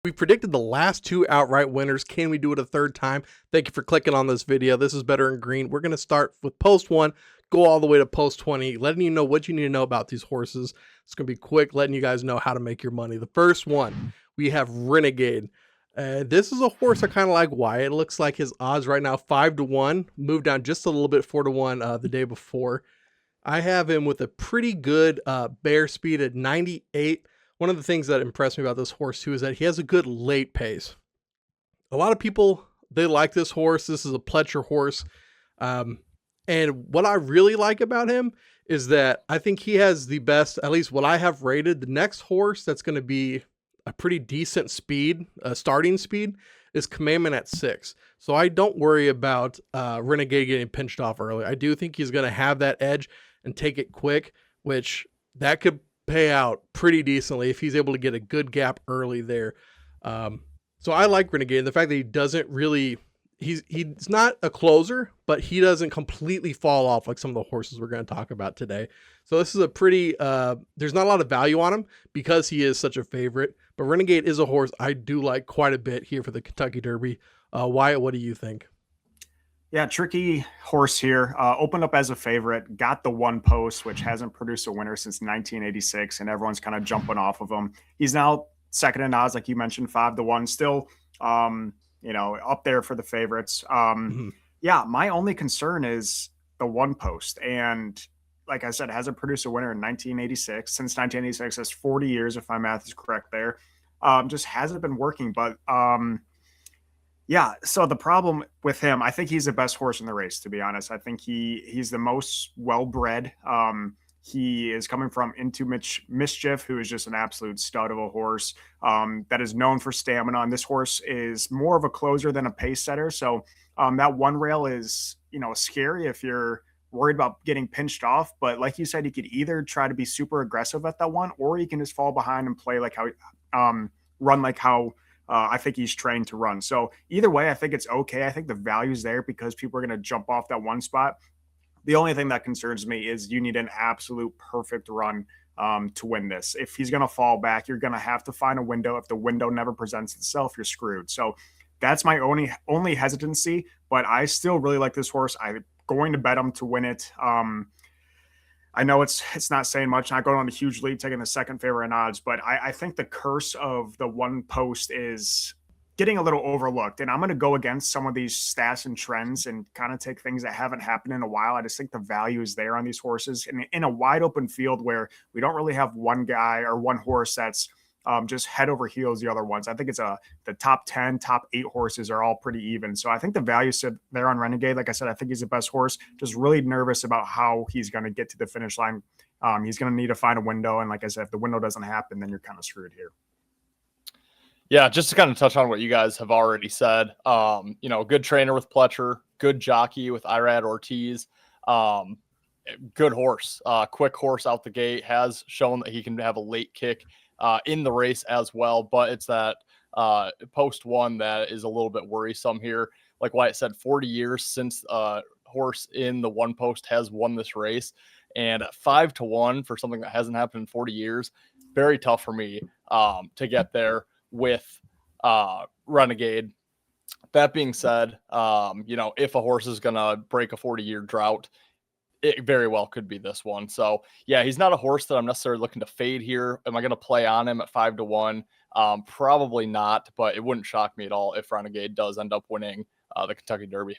We predicted the last two outright winners. Can we do it a third time? Thank you for clicking on this video. This is Better in Green. We're going to start with post 1, go all the way to post 20, letting you know what you need to know about these horses. It's going to be quick, letting you guys know how to make your money. The first one, we have Renegade. This is a horse I kind of like. Why? It looks like his odds right now 5-1, moved down just a little bit 4-1 the day before. I have him with a pretty good bear speed at 98. One of the things that impressed me about this horse too is that he has a good late pace. A lot of people, they like this horse. This is a Pletcher horse. And what I really like about him is that I think he has the best, at least what I have rated. The next horse that's going to be a pretty decent speed, starting speed, is Commandment at 6. So I don't worry about Renegade getting pinched off early. I do think he's going to have that edge and take it quick, which that could pay out pretty decently if he's able to get a good gap early there. So I like Renegade. And the fact that he doesn't really, he's not a closer, but he doesn't completely fall off like some of the horses we're going to talk about today. So this is a pretty, there's not a lot of value on him because he is such a favorite, but Renegade is a horse I do like quite a bit here for the Kentucky Derby. Wyatt, what do you think? Yeah, tricky horse here. Opened up as a favorite, got the one post, which hasn't produced a winner since 1986, and everyone's kind of jumping off of him. He's now second in odds, like you mentioned, 5-1, still, up there for the favorites. Yeah, my only concern is the one post, and like I said, hasn't produced a winner in 1986. Since 1986, that's 40 years, if my math is correct there. Just hasn't been working, but yeah, so the problem with him, I think he's the best horse in the race, to be honest. I think he's the most well-bred. He is coming from Into Mischief, who is just an absolute stud of a horse that is known for stamina. And this horse is more of a closer than a pace setter. So that one rail is, scary if you're worried about getting pinched off. But like you said, he could either try to be super aggressive at that one, or he can just fall behind and play like how, run like how, I think he's trained to run. So either way, I think it's okay. I think the value's there because people are going to jump off that one spot. The only thing that concerns me is you need an absolute perfect run to win this. If he's going to fall back, you're going to have to find a window. If the window never presents itself, you're screwed. So that's my only hesitancy, but I still really like this horse. I'm going to bet him to win it. I know it's not saying much, not going on a huge lead, taking the second favorite in odds, but I think the curse of the one post is getting a little overlooked. And I'm going to go against some of these stats and trends and kind of take things that haven't happened in a while. I just think the value is there on these horses. And in a wide open field where we don't really have one guy or one horse that's just head over heels the other ones. I think it's the top 10, top 8 horses are all pretty even. So I think the value sit there on Renegade. Like I said, I think he's the best horse. Just really nervous about how he's going to get to the finish line. He's going to need to find a window. And like I said, if the window doesn't happen, then you're kind of screwed here. Yeah, just to kind of touch on what you guys have already said, good trainer with Pletcher, good jockey with Irad Ortiz, good horse, quick horse out the gate, has shown that he can have a late kick in the race as well, but it's that post 1 that is a little bit worrisome here. Like Wyatt said, 40 years since horse in the one post has won this race, and 5-1 for something that hasn't happened in 40 years, very tough for me to get there with Renegade. That being said, if a horse is going to break a 40-year drought, it very well could be this one. So yeah, he's not a horse that I'm necessarily looking to fade here. Am I going to play on him at 5-1? Probably not, but it wouldn't shock me at all if Renegade does end up winning the Kentucky Derby.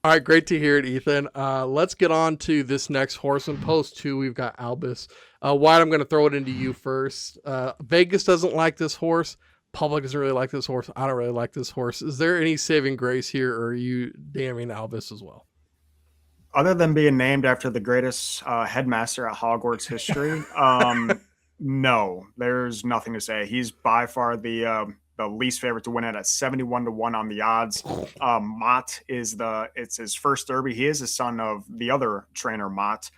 All right, great to hear it, Ethan. Let's get on to this next horse. In post 2, we've got Albus. Wyatt, I'm going to throw it into you first. Vegas doesn't like this horse. Public doesn't really like this horse. I don't really like this horse. Is there any saving grace here, or are you damning Albus as well? Other than being named after the greatest headmaster at Hogwarts history, no, there's nothing to say. He's by far the least favorite to win it at 71-1 on the odds. Mott it's his first Derby. He is the son of the other trainer, Mott.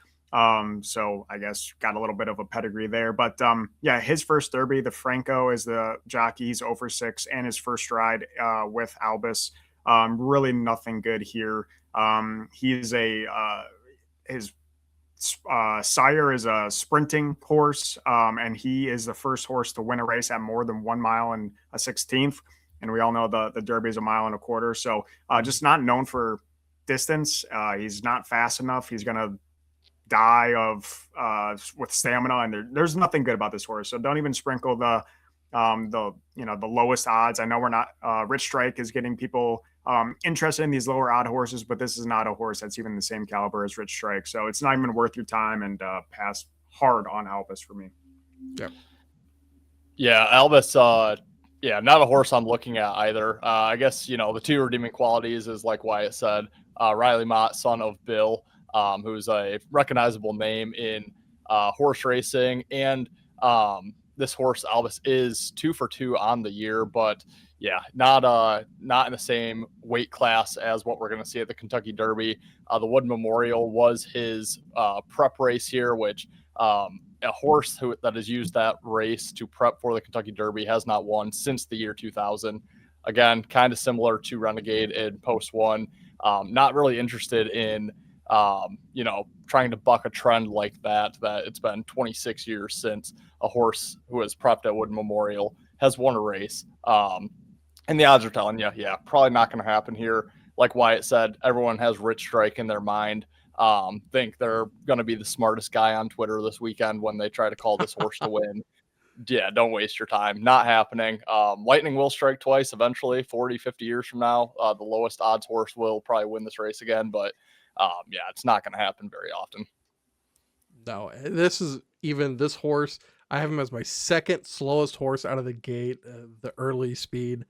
So I guess got a little bit of a pedigree there, but yeah, his first Derby, the Franco is the jockey. He's 0-6 and his first ride with Albus. Really nothing good here. He's his Sire is a sprinting horse, and he is the first horse to win a race at more than 1 mile and a 16th. And we all know the Derby is 1.25 miles. So just not known for distance. He's not fast enough. He's going to die of with stamina, and there's nothing good about this horse. So don't even sprinkle the lowest odds. I know we're not Rich Strike is getting people interested in these lower odd horses, but this is not a horse that's even the same caliber as Rich Strike. So it's not even worth your time, and pass hard on Albus for me. Yeah, Albus, yeah, not a horse I'm looking at either. I guess, the two redeeming qualities is like Wyatt said, Riley Mott, son of Bill, who's a recognizable name in horse racing. And this horse, Albus, is 2 for 2 on the year, but yeah, not in the same weight class as what we're going to see at the Kentucky Derby. The Wood Memorial was his prep race here, which a horse that has used that race to prep for the Kentucky Derby has not won since the year 2000. Again, kind of similar to Renegade in Post 1. Not really interested in, trying to buck a trend like that it's been 26 years since a horse who has prepped at Wood Memorial has won a race. And the odds are telling you, yeah, probably not going to happen here. Like Wyatt said, everyone has Rich Strike in their mind. Think they're going to be the smartest guy on Twitter this weekend when they try to call this horse to win. Yeah, don't waste your time. Not happening. Lightning will strike twice eventually, 40, 50 years from now. The lowest odds horse will probably win this race again, but yeah, it's not going to happen very often. No, this horse, I have him as my second slowest horse out of the gate, the early speed.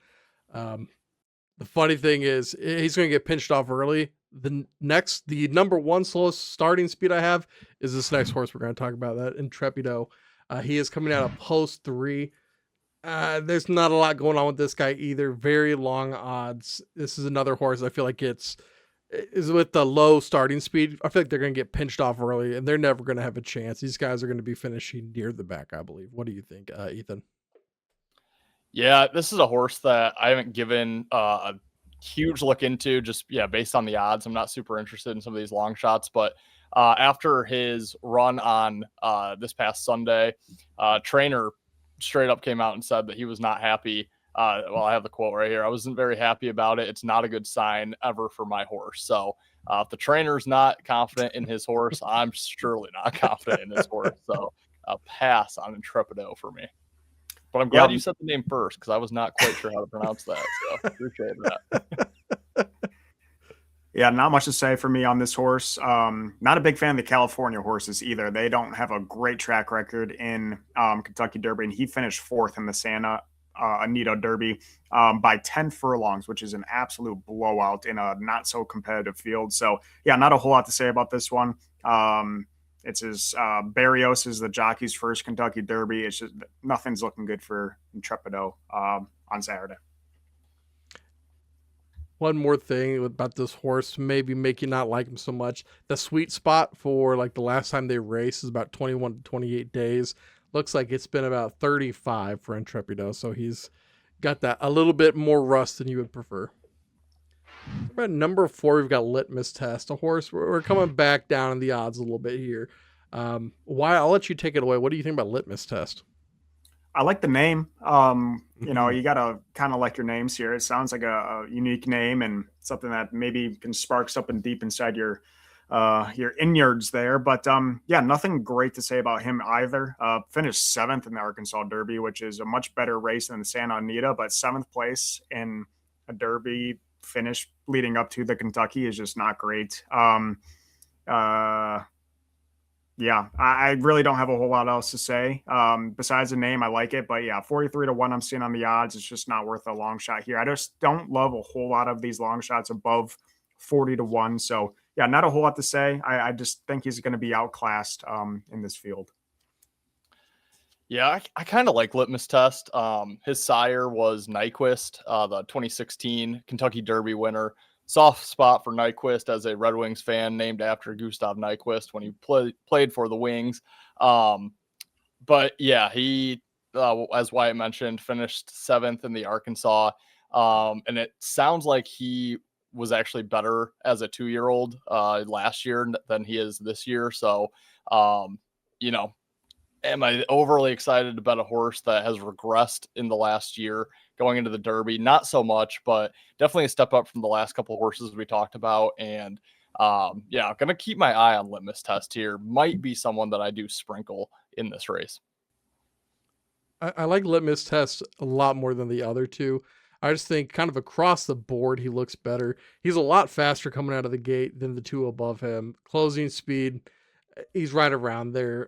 The funny thing is he's going to get pinched off early. The number one slowest starting speed I have is this next horse we're going to talk about, that Intrepido. He is coming out of Post 3. There's not a lot going on with this guy either. Very long odds. This is another horse I feel like is with the low starting speed. I feel like they're going to get pinched off early, and they're never going to have a chance. These guys are going to be finishing near the back, I believe. What do you think, Ethan? Yeah, this is a horse that I haven't given a huge look into, just based on the odds. I'm not super interested in some of these long shots, but after his run on this past Sunday, trainer straight up came out and said that he was not happy. Well, I have the quote right here. I wasn't very happy about it. It's not a good sign ever for my horse. So if the trainer's not confident in his horse, I'm surely not confident in his horse. So a pass on Intrepido for me. But I'm glad you said the name first, because I was not quite sure how to pronounce that. So appreciate that. Yeah, not much to say for me on this horse. Not a big fan of the California horses either. They don't have a great track record in Kentucky Derby, and he finished 4th in the Santa Anita Derby by 10 furlongs, which is an absolute blowout in a not so competitive field. So yeah, not a whole lot to say about this one. It's his Barrios is the jockey's first Kentucky Derby. It's just nothing's looking good for Intrepido on Saturday. One more thing about this horse, maybe make you not like him so much. The sweet spot for like the last time they raced is about 21 to 28 days. Looks like it's been about 35 for Intrepido, so he's got that a little bit more rust than you would prefer. About number 4, we've got Litmus Test, a horse. We're coming back down in the odds a little bit here. I'll let you take it away. What do you think about Litmus Test? I like the name. You got to kind of like your names here. It sounds like a unique name and something that maybe can spark something deep inside your innards there. But nothing great to say about him either. Finished 7th in the Arkansas Derby, which is a much better race than the Santa Anita, but 7th place in a Derby finish leading up to the Kentucky is just not great. I really don't have a whole lot else to say. Besides the name, I like it, but 43 to 1 I'm seeing on the odds. It's just not worth a long shot here. I just don't love a whole lot of these long shots above 40 to 1. So not a whole lot to say. I just think he's going to be outclassed in this field. Yeah, I kind of like Litmus Test. His sire was Nyquist, the 2016 Kentucky Derby winner. Soft spot for Nyquist as a Red Wings fan, named after Gustav Nyquist when he played for the Wings. But yeah, he, as Wyatt mentioned, finished 7th in the Arkansas. And it sounds like he was actually better as a 2-year-old last year than he is this year. So, you know, am I overly excited about a horse that has regressed in the last year going into the Derby? Not so much, but definitely a step up from the last couple of horses we talked about. And yeah, I'm going to keep my eye on Litmus Test here. Might be someone that I do sprinkle in this race. I like Litmus Test a lot more than the other two. I just think kind of across the board, he looks better. He's a lot faster coming out of the gate than the two above him. Closing speed, he's right around there.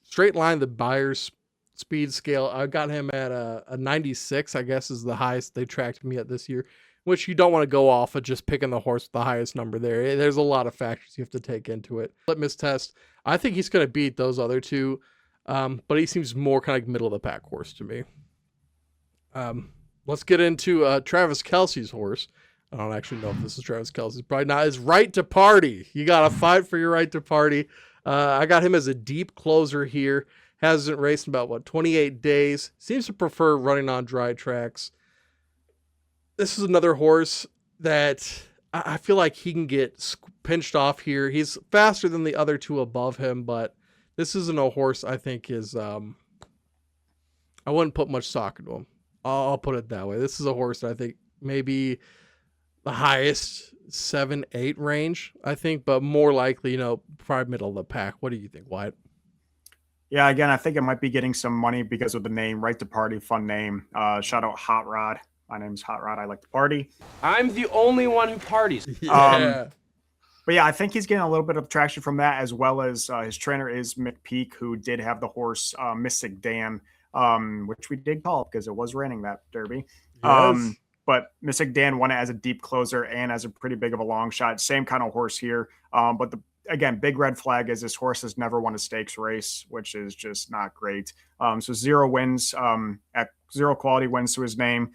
Straight line, the buyer's speed scale, I got him at a 96, I guess is the highest they tracked me at this year, which you don't want to go off of just picking the horse with the highest number there. There's a lot of factors you have to take into it. Litmus Test, I think he's going to beat those other two. But he seems more kind of like middle of the pack horse to me. Let's get into Travis Kelce's horse. I don't actually know if this is Travis Kelce's. Probably not. His Right to Party. You got to fight for your right to party. I got him as a deep closer here. Hasn't raced in about, 28 days. Seems to prefer running on dry tracks. This is another horse that I feel like he can get pinched off here. He's faster than the other two above him, but this isn't a horse I think is, I wouldn't put much stock into him. I'll put it that way. This is a horse that I think maybe the highest 7-8 range, I think, but more likely, probably middle of the pack. What do you think, Wyatt? Yeah, again, I think it might be getting some money because of the name, Right to Party, fun name. Shout out Hot Rod. My name's Hot Rod. I like to party. I'm the only one who parties. Yeah. But yeah, I think he's getting a little bit of traction from that, as well as his trainer is McPeak, who did have the horse Mystic Dan, which we did call because it was raining that Derby. Yes. But Mystic Dan won it as a deep closer and as a pretty big of a long shot. Same kind of horse here. But again, big red flag is this horse has never won a stakes race, which is just not great. So 0 wins, at 0 quality wins to his name.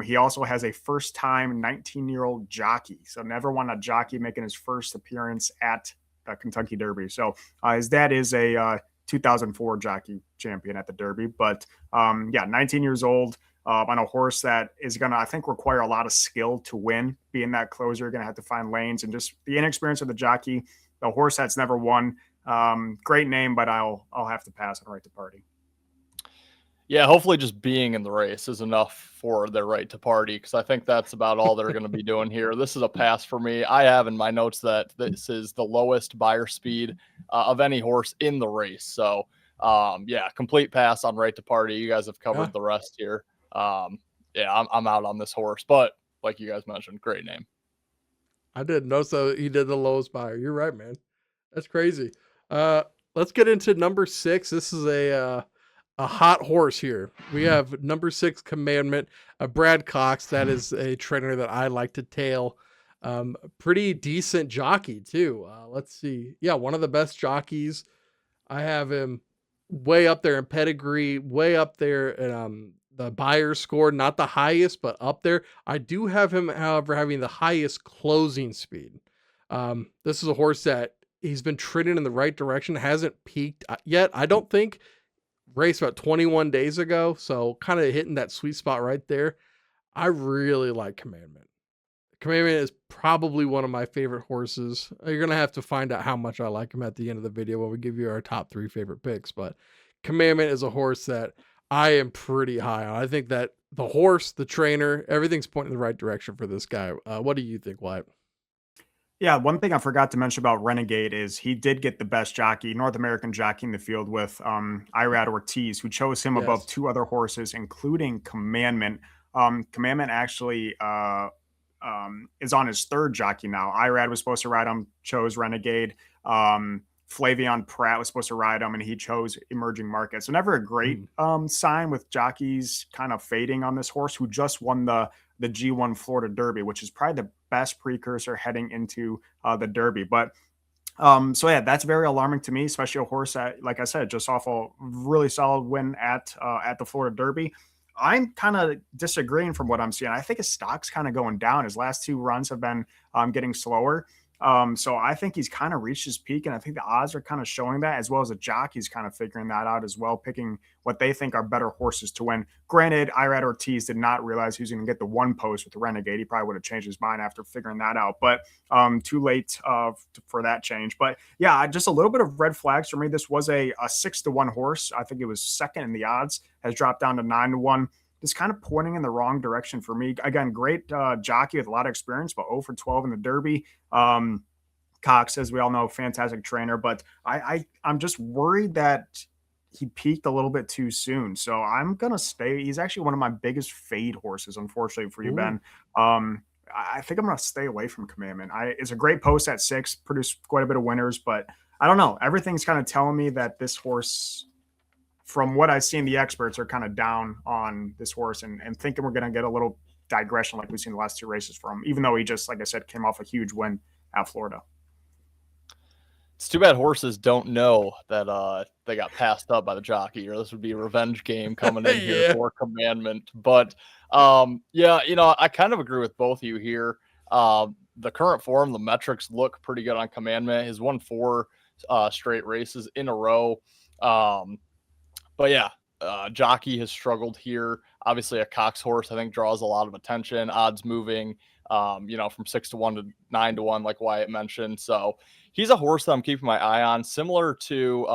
He also has a first-time 19-year-old jockey. So never won a jockey, making his first appearance at the Kentucky Derby. So his dad is a 2004 jockey champion at the Derby. But yeah, 19 years old on a horse that is going to, I think, require a lot of skill to win. Being that closer, you're going to have to find lanes and just the inexperience of the jockey. The horse that's never won. Great name, but I'll have to pass on Right to Party. Yeah, hopefully just being in the race is enough for their right to party, because I think that's about all they're going to be doing here. This is a pass for me. I have in my notes that this is the lowest buyer speed of any horse in the race. So, yeah, complete pass on Right to Party. You guys have covered the rest here. Yeah, I'm out on this horse, but like you guys mentioned, great name. I didn't know, so he did the lowest buyer. You're right, man. That's crazy. Let's get into number 6. This is a hot horse here. We have number 6 Commandment, Brad Cox. That is a trainer that I like to tail. Pretty decent jockey too. Let's see. Yeah, one of the best jockeys. I have him way up there in pedigree, way up there in the buyer score, not the highest, but up there. I do have him, however, having the highest closing speed. This is a horse that he's been trending in the right direction, hasn't peaked yet. I don't think. Raced about 21 days ago, so kind of hitting that sweet spot right there. I really like Commandment. Commandment is probably one of my favorite horses. You're going to have to find out how much I like him at the end of the video when we give you our top 3 favorite picks, but Commandment is a horse that I am pretty high on. I think that the horse, the trainer, everything's pointing in the right direction for this guy. What do you think, Wyatt? Yeah, one thing I forgot to mention about Renegade is he did get the best jockey, North American jockey in the field with Irad Ortiz, who chose him above 2 other horses, including Commandment. Commandment actually is on his 3rd jockey now. Irad was supposed to ride him, chose Renegade. Flavion Pratt was supposed to ride him, and he chose Emerging Market. So never a great sign with jockeys kind of fading on this horse, who just won the G1 Florida Derby, which is probably the best precursor heading into the Derby. But so yeah, that's very alarming to me, especially a horse that, like I said, just off a really solid win at the Florida Derby. I'm kind of disagreeing from what I'm seeing. I think his stock's kind of going down. His last 2 runs have been getting slower. So I think he's kind of reached his peak, and I think the odds are kind of showing that, as well as the jockey's kind of figuring that out as well, picking what they think are better horses to win. Granted, Irad Ortiz did not realize he was going to get the one post with the Renegade. He probably would have changed his mind after figuring that out, but too late for that change. But yeah, just a little bit of red flags for me. This was a 6-1 horse. I think it was second in the odds, has dropped down to 9-1. Just kind of pointing in the wrong direction for me. Again, great jockey with a lot of experience, but 0 for 12 in the Derby. Cox, as we all know, fantastic trainer, but I'm just worried that he peaked a little bit too soon. So I'm gonna stay. He's actually one of my biggest fade horses, unfortunately for you, Ben. I think I'm gonna stay away from Commandment. It's a great post at 6, produced quite a bit of winners, but I don't know. Everything's kind of telling me that this horse, from what I've seen, the experts are kind of down on this horse and thinking we're gonna get a little digression like we've seen the last 2 races from him, even though he just, like I said, came off a huge win at Florida. It's too bad horses don't know that they got passed up by the jockey, or this would be a revenge game coming in here for Commandment. But yeah, I kind of agree with both of you here. The current form, the metrics look pretty good on Commandment. He's won 4 straight races in a row. But yeah, jockey has struggled here. Obviously, a Cox horse, I think, draws a lot of attention. Odds moving, from 6-1 to 9-1, like Wyatt mentioned. So he's a horse that I'm keeping my eye on, similar to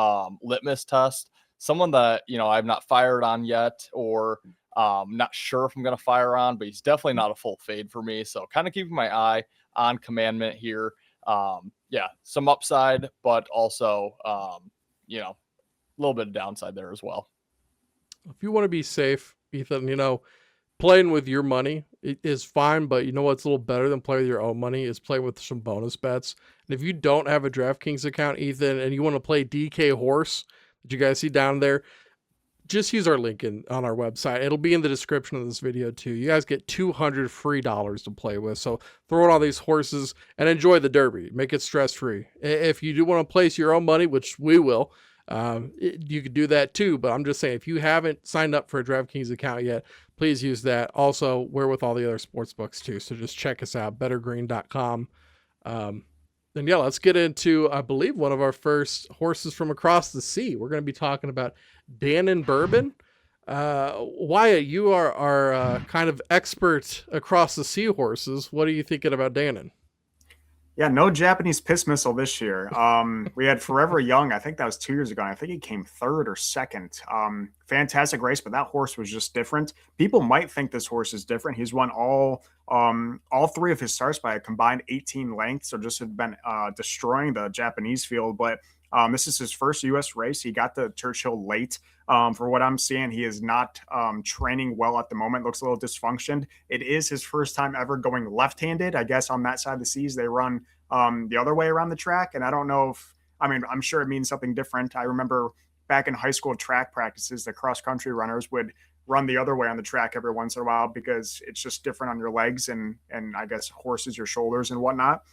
Litmus Test, someone that, I've not fired on yet, or not sure if I'm going to fire on, but he's definitely not a full fade for me. So kind of keeping my eye on Commandment here. Yeah, some upside, but also, a little bit of downside there as well. If you want to be safe, Ethan, playing with your money is fine, but you know what's a little better than playing with your own money is playing with some bonus bets. And if you don't have a DraftKings account, Ethan, and you want to play DK Horse that you guys see down there, just use our link on our website. It'll be in the description of this video too. You guys get $200 free to play with. So throw in all these horses and enjoy the Derby. Make it stress-free. If you do want to place your own money, which we will, you could do that too. But I'm just saying, if you haven't signed up for a DraftKings account yet, please use that. Also, we're with all the other sports books too. So just check us out, bettergreen.com. Then yeah, let's get into, I believe, one of our first horses from across the sea. We're going to be talking about Dannon Bourbon. Wyatt, you are our kind of expert across the sea horses. What are you thinking about Dannon? Yeah, no Japanese piss missile this year. We had Forever Young. I think that was 2 years ago. And I think he came 3rd or 2nd. Fantastic race, but that horse was just different. People might think this horse is different. He's won all 3 of his starts by a combined 18 lengths, so just had been destroying the Japanese field. But this is his first U.S. race. He got to Churchill late. For what I'm seeing, he is not training well at the moment. Looks a little dysfunctioned. It is his first time ever going left-handed. I guess on that side of the seas, they run the other way around the track. And I don't know I'm sure it means something different. I remember back in high school track practices, the cross-country runners would run the other way on the track every once in a while because it's just different on your legs and I guess horses, your shoulders and whatnot.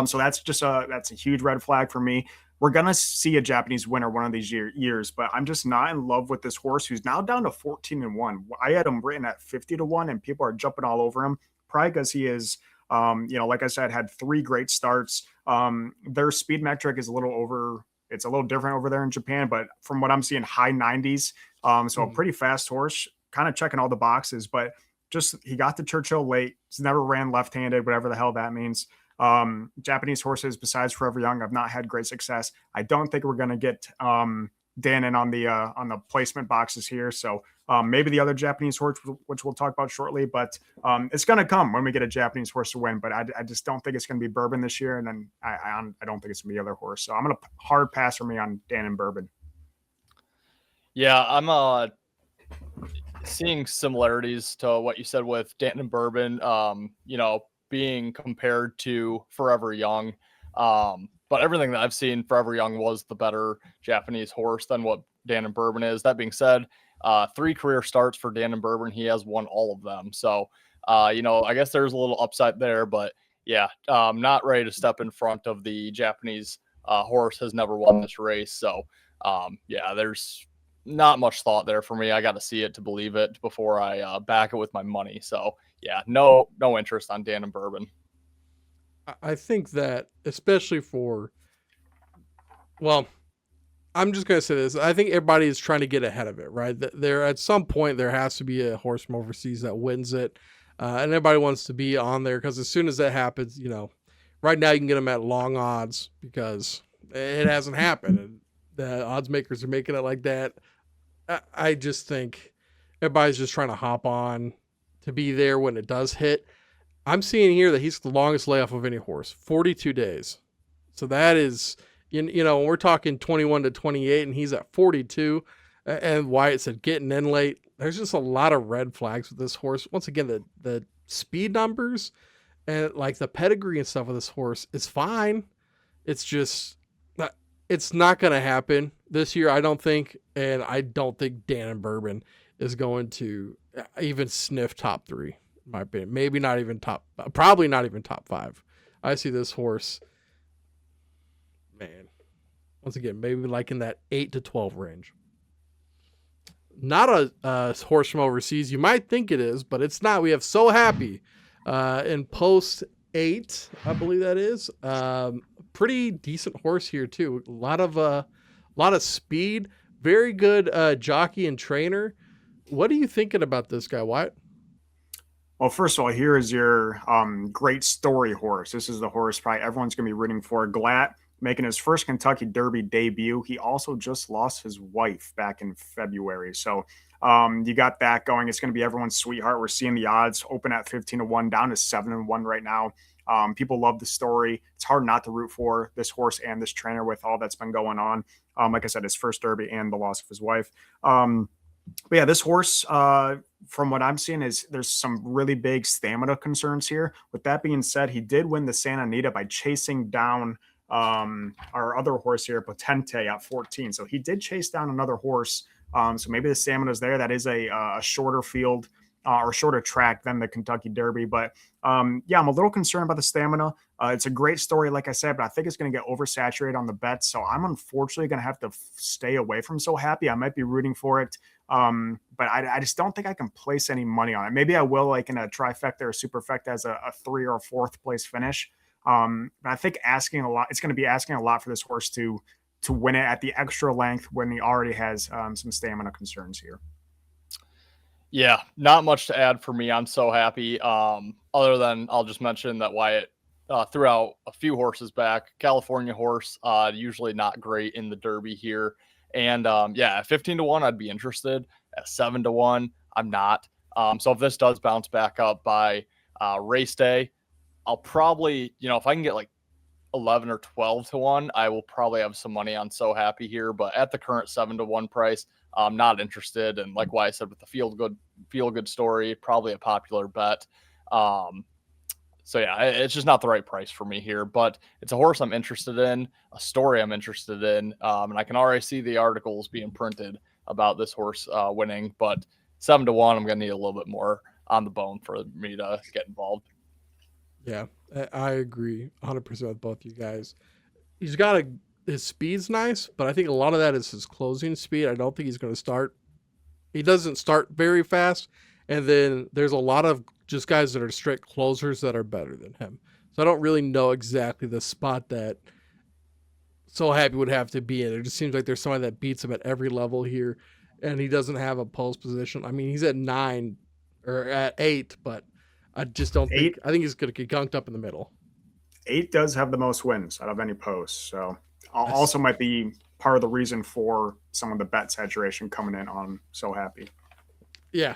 So that's a huge red flag for me. We're going to see a Japanese winner one of these years, but I'm just not in love with this horse who's now down to 14-1. I had him written at 50-1 and people are jumping all over him, probably because he is, like I said, had 3 great starts. Their speed metric is it's a little different over there in Japan, but from what I'm seeing, high 90s. So a pretty fast horse, kind of checking all the boxes, but just, he got to Churchill late. He's never ran left-handed, whatever the hell that means. Japanese horses, besides Forever Young, have not had great success. I don't think we're going to get Dannon on the placement boxes here. So maybe the other Japanese horse, which we'll talk about shortly, but it's going to come when we get a Japanese horse to win. But I just don't think it's going to be Bourbon this year, and then I don't think it's going to be the other horse. So I'm going to hard pass for me on Dannon Bourbon. Yeah, I'm seeing similarities to what you said with Dannon Bourbon. Being compared to Forever Young. But everything that I've seen, Forever Young was the better Japanese horse than what Dannon Bourbon is. That being said, 3 career starts for Dannon Bourbon. He has won all of them. So, I guess there's a little upside there, but yeah, not ready to step in front of the Japanese horse, has never won this race. So, yeah, there's not much thought there for me. I got to see it to believe it before I back it with my money. So, yeah, no interest on Dannon Bourbon. I think that especially for, well, I'm just gonna say this. I think everybody is trying to get ahead of it, right? There at some point there has to be a horse from overseas that wins it, and everybody wants to be on there because as soon as that happens, right now you can get them at long odds because it hasn't happened, and the odds makers are making it like that. I just think everybody's just trying to hop on to be there when it does hit. I'm seeing here that he's the longest layoff of any horse, 42 days. So that is, when we're talking 21 to 28 and he's at 42, and Wyatt said getting in late, there's just a lot of red flags with this horse. Once again, the speed numbers and like the pedigree and stuff of this horse is fine. It's just, it's not going to happen this year, I don't think. And I don't think Dan and Bourbon is going to even sniff top 3, in my opinion. Maybe not even probably not even top 5. I see this horse, man, once again, maybe like in that 8 to 12 range. Not a horse from overseas. You might think it is, but it's not. We have So Happy in post 8, I believe that is. Pretty decent horse here too. A lot of speed. Very good jockey and trainer. What are you thinking about this guy, Wyatt? Well, first of all, here is your great story horse. This is the horse probably everyone's going to be rooting for. Glatt making his first Kentucky Derby debut. He also just lost his wife back in February. So you got that going. It's going to be everyone's sweetheart. We're seeing the odds open at 15 to 1, down to 7 to 1 right now. People love the story. It's hard not to root for this horse and this trainer with all that's been going on. Like I said, his first Derby and the loss of his wife. But yeah, this horse, from what I'm seeing, is there's some really big stamina concerns here. With that being said, he did win the Santa Anita by chasing down our other horse here, Potente, at 14. So he did chase down another horse. So maybe the stamina is there. That is a shorter field or shorter track than the Kentucky Derby. But yeah, I'm a little concerned about the stamina. It's a great story, like I said, but I think it's going to get oversaturated on the bets. So I'm unfortunately going to have to stay away from So Happy. I might be rooting for it. But I just don't think I can place any money on it. Maybe I will, like in a trifecta or superfecta as a 3 or 4th place finish. But I think asking a lot, it's going to be asking a lot for this horse to win it at the extra length when he already has some stamina concerns here. Yeah, not much to add for me. I'm So Happy. Other than I'll just mention that Wyatt threw out a few horses back. California horse, usually not great in the Derby here. And yeah, at 15 to 1, I'd be interested. At 7 to 1, I'm not. So if this does bounce back up by race day, I'll probably, if I can get like 11 or 12 to 1, I will probably have some money on So Happy here. But at the current 7 to 1 price, I'm not interested. And like I said, with the feel good story, probably a popular bet. So yeah, it's just not the right price for me here, but it's a horse I'm interested in, a story I'm interested in. And I can already see the articles being printed about this horse winning, but 7 to 1, I'm going to need a little bit more on the bone for me to get involved. Yeah, I agree 100% with both you guys. His speed's nice, but I think a lot of that is his closing speed. I don't think he's going to start. He doesn't start very fast. And then there's a lot of just guys that are straight closers that are better than him. So I don't really know exactly the spot that So Happy would have to be in. It just seems like there's somebody that beats him at every level here. And he doesn't have a post position. I mean, he's at 9 or at 8, but I just don't think. I think he's going to get gunked up in the middle. 8 does have the most wins out of any post, so also might be part of the reason for some of the bet saturation coming in on So Happy. Yeah,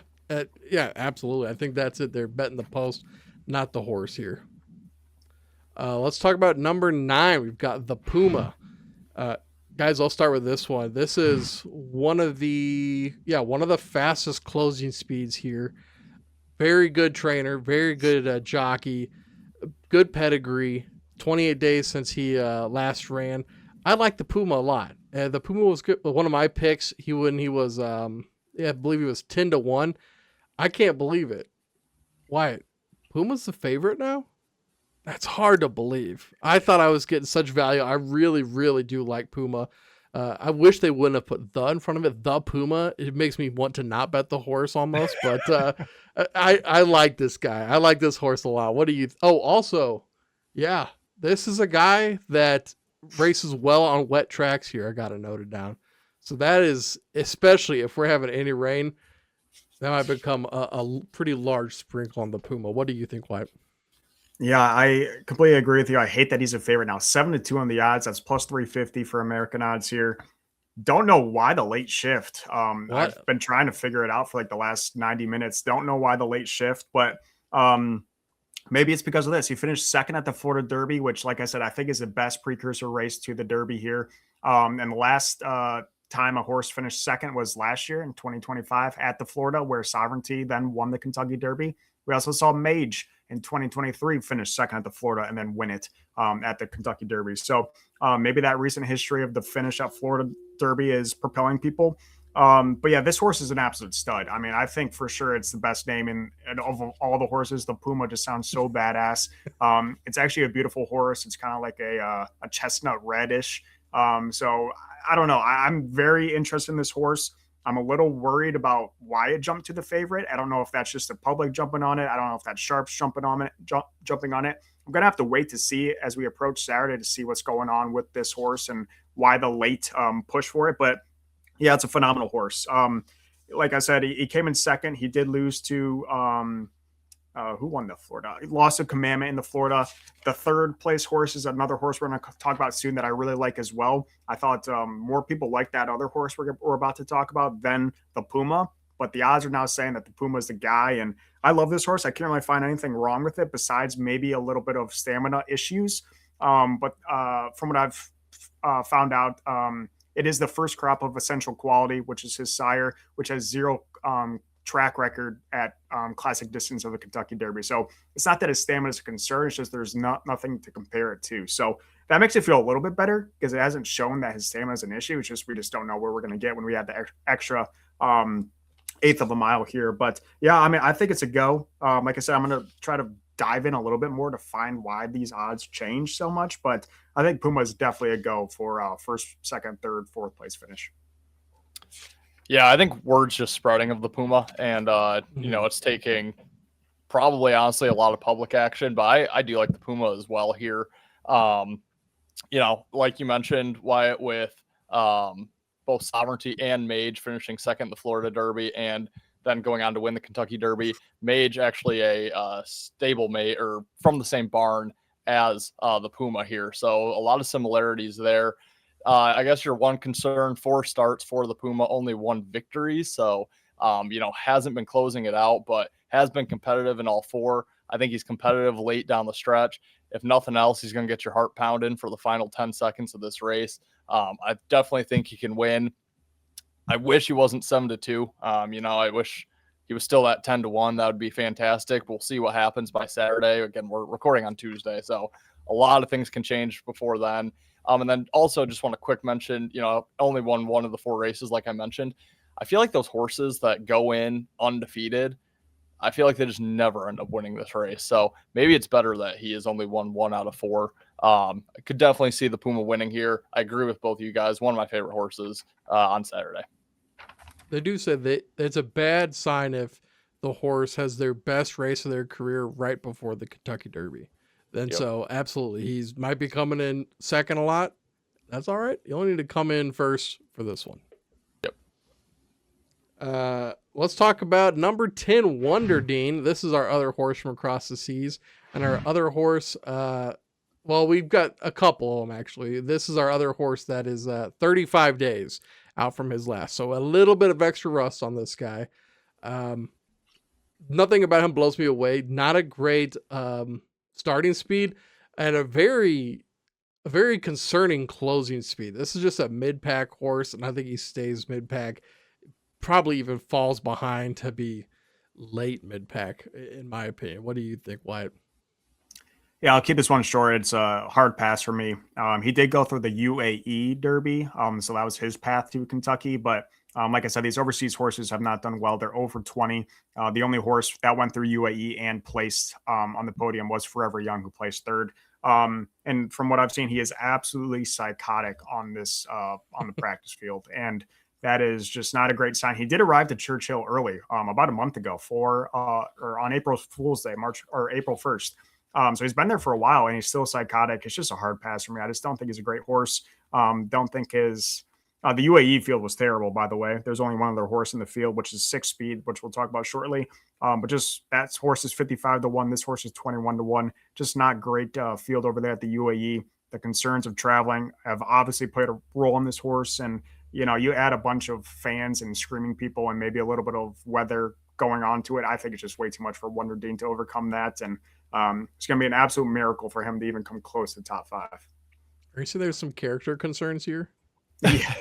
yeah, absolutely. I think that's it. They're betting the post, not the horse here. Let's talk about number 9. We've got the Puma. Guys, I'll start with this one. This is one of the fastest closing speeds here. Very good trainer, very good jockey, good pedigree. 28 days since he last ran. I like the Puma a lot. The Puma was good. One of my picks. When he was, I believe he was 10 to 1. I can't believe it. Wyatt, Puma's the favorite now? That's hard to believe. I thought I was getting such value. I really, really do like Puma. I wish they wouldn't have put the in front of it. The Puma. It makes me want to not bet the horse almost. But I like this guy. I like this horse a lot. What do you? Also, Yeah, this is a guy that races well on wet tracks here. I got to note it down. So that is, especially if we're having any rain, that might become a pretty large sprinkle on the Puma. What do you think, White? Yeah, I completely agree with you. I hate that he's a favorite now. 7-2 on the odds. That's plus 350 for American odds here. Don't know why the late shift. I've What? been trying to figure it out for like the last 90 minutes. Don't know why the late shift, but um, maybe it's because of this. He finished second at the Florida Derby, which, like I said, I think is the best precursor race to the Derby here. And the last time a horse finished second was last year in 2025 at the Florida, where Sovereignty then won the Kentucky Derby. We also saw Mage in 2023 finish second at the Florida and then win it at the Kentucky Derby. So maybe that recent history of the finish at Florida Derby is propelling people. But yeah, this horse is an absolute stud. I mean, I think for sure it's the best name in of all the horses. The Puma just sounds so badass. It's actually a beautiful horse. It's kind of like a chestnut reddish. So I don't know. I'm very interested in this horse. I'm a little worried about why it jumped to the favorite. I don't know if that's just the public jumping on it. I don't know if that's sharps jumping on it. Jumping on it. I'm gonna have to wait to see as we approach Saturday to see what's going on with this horse and why the late push for it. But yeah, it's a phenomenal horse. Like I said, he came in second. He did lose to who won the Florida? He lost to Commandment in the Florida. The third place horse is another horse we're going to talk about soon that I really like as well. I thought more people like that other horse we're about to talk about than the Puma, but the odds are now saying that the Puma is the guy. And I love this horse. I can't really find anything wrong with it besides maybe a little bit of stamina issues. But from what I've found out, it is the first crop of Essential Quality, which is his sire, which has zero track record at classic distance of the Kentucky Derby. So it's not that his stamina is a concern. It's just there's nothing to compare it to. So that makes it feel a little bit better because it hasn't shown that his stamina is an issue. It's just we just don't know where we're going to get when we have the extra eighth of a mile here. But yeah, I mean, I think it's a go. Like I said, I'm going to try to dive in a little bit more to find why these odds change so much. But I think Puma is definitely a go for first, second, third, fourth place finish. Yeah, I think word's just spreading of the Puma, and it's taking probably honestly a lot of public action, but I do like the Puma as well here. Like you mentioned, Wyatt, with both Sovereignty and Mage finishing second in the Florida Derby and then going on to win the Kentucky Derby. Mage actually a stable mate or from the same barn as the Puma here, so a lot of similarities there. I guess your one concern, 4 starts for the Puma, only 1 victory. So, hasn't been closing it out, but has been competitive in all 4. I think he's competitive late down the stretch. If nothing else, he's going to get your heart pounding for the final 10 seconds of this race. I definitely think he can win. I wish he wasn't 7-2. I wish he was still at 10-1. That would be fantastic. We'll see what happens by Saturday. Again, we're recording on Tuesday, so a lot of things can change before then. And then also just want to quick mention, only won 1 of the 4 races, like I mentioned. I feel like those horses that go in undefeated, I feel like they just never end up winning this race. So maybe it's better that he has only won 1 out of 4. I could definitely see the Puma winning here. I agree with both of you guys. One of my favorite horses on Saturday. They do say that it's a bad sign if the horse has their best race of their career right before the Kentucky Derby. Then so absolutely, he's might be coming in second a lot. That's all right. You only need to come in first for this one. Yep. Let's talk about number 10, Wonder Dean. This is our other horse from across the seas, and our other horse. We've got a couple of them actually. This is our other horse that is 35 days out from his last, so a little bit of extra rust on this guy. Nothing about him blows me away. Not a great starting speed and a very concerning closing speed. This is just a mid-pack horse, and I think he stays mid-pack. Probably even falls behind to be late mid-pack, in my opinion. What do you think, Wyatt? Yeah, I'll keep this one short. It's a hard pass for me. He did go through the UAE Derby, so that was his path to Kentucky. But like I said, these overseas horses have not done well. They're over 20. The only horse that went through UAE and placed on the podium was Forever Young, who placed third. And from what I've seen, he is absolutely psychotic on this on the practice field, and that is just not a great sign. He did arrive to Churchill early, about a month ago, or on April Fool's Day, April 1st. So he's been there for a while and he's still psychotic. It's just a hard pass for me. I just don't think he's a great horse. Don't think the UAE field was terrible, by the way. There's only one other horse in the field, which is 6 speed, which we'll talk about shortly. But just that horse is 55-1. This horse is 21-1. Just not great field over there at the UAE. The concerns of traveling have obviously played a role in this horse. And, you add a bunch of fans and screaming people and maybe a little bit of weather going on to it. I think it's just way too much for Wonder Dean to overcome that. And it's going to be an absolute miracle for him to even come close to top 5. Are you saying there's some character concerns here? Yeah.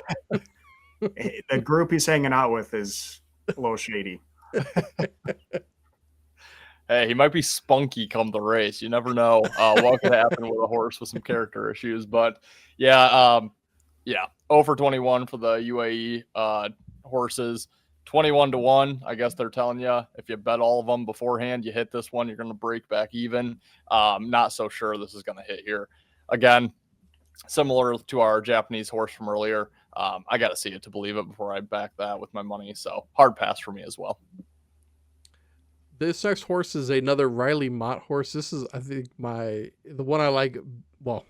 The group he's hanging out with is a little shady. Hey, he might be spunky come the race. You never know what could happen with a horse with some character issues. But yeah, 0 for 21 for the UAE horses. 21-1. I guess they're telling you if you bet all of them beforehand, you hit this one, you're going to break back even. Not so sure this is going to hit here. Again, similar to our Japanese horse from earlier. I got to see it to believe it before I back that with my money. So hard pass for me as well. This next horse is another Riley Mott horse. This is, I think, the one I like. Well,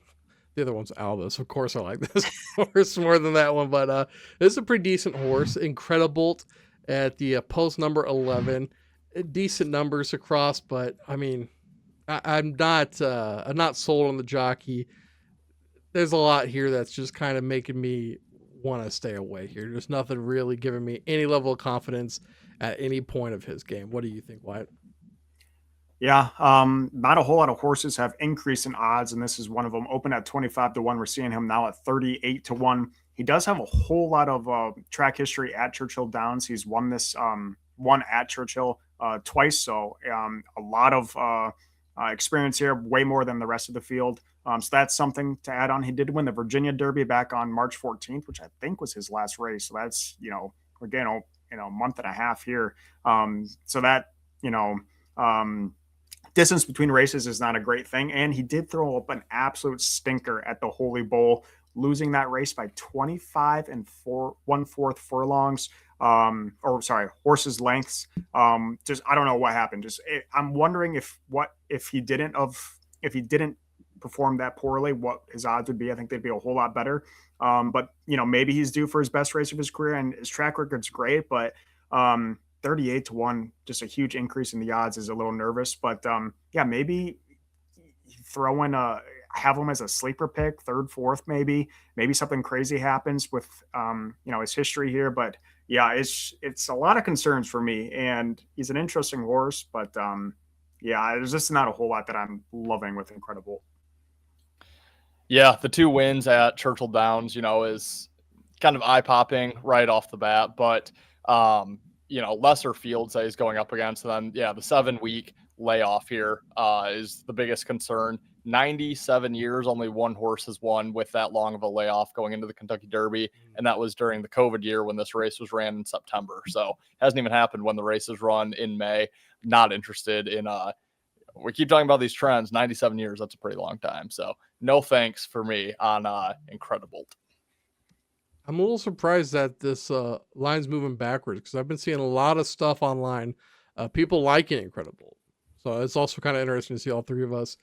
the other one's Albus. Of course, I like this horse more than that one. But this is a pretty decent horse. Incredible at the post number 11. Decent numbers across, but I mean, I'm not sold on the jockey. There's a lot here that's just kind of making me want to stay away here. There's nothing really giving me any level of confidence at any point of his game. What do you think, Wyatt? Yeah, not a whole lot of horses have increased in odds, and this is one of them. Open at 25-1. We're seeing him now at 38-1. He does have a whole lot of track history at Churchill Downs. He's won this one at Churchill twice, so a lot of experience here, way more than the rest of the field. So that's something to add on. He did win the Virginia Derby back on March 14th, which I think was his last race. So that's, we're getting a month and a half here. So that, distance between races is not a great thing. And he did throw up an absolute stinker at the Holy Bowl, losing that race by 25 1/4 furlongs. Horses lengths. Just, I don't know what happened. I'm wondering if he didn't perform that poorly, what his odds would be. I think they'd be a whole lot better. But maybe he's due for his best race of his career, and his track record's great, but 38-1, just a huge increase in the odds is a little nervous. But maybe have him as a sleeper pick, third, fourth, maybe something crazy happens with his history here. But yeah, it's a lot of concerns for me, and he's an interesting horse, but there's just not a whole lot that I'm loving with Incredible. Yeah, the 2 wins at Churchill Downs, is kind of eye-popping right off the bat, but lesser fields that he's going up against. And then, the 7-week layoff here is the biggest concern. 97 years, only one horse has won with that long of a layoff going into the Kentucky Derby, and that was during the COVID year when this race was ran in September. So hasn't even happened when the race is run in May. Not interested in we keep talking about these trends. 97 years, that's a pretty long time. So no thanks for me on Incredible. I'm a little surprised that this line's moving backwards, because I've been seeing a lot of stuff online, people liking Incredible. So it's also kind of interesting to see all three of us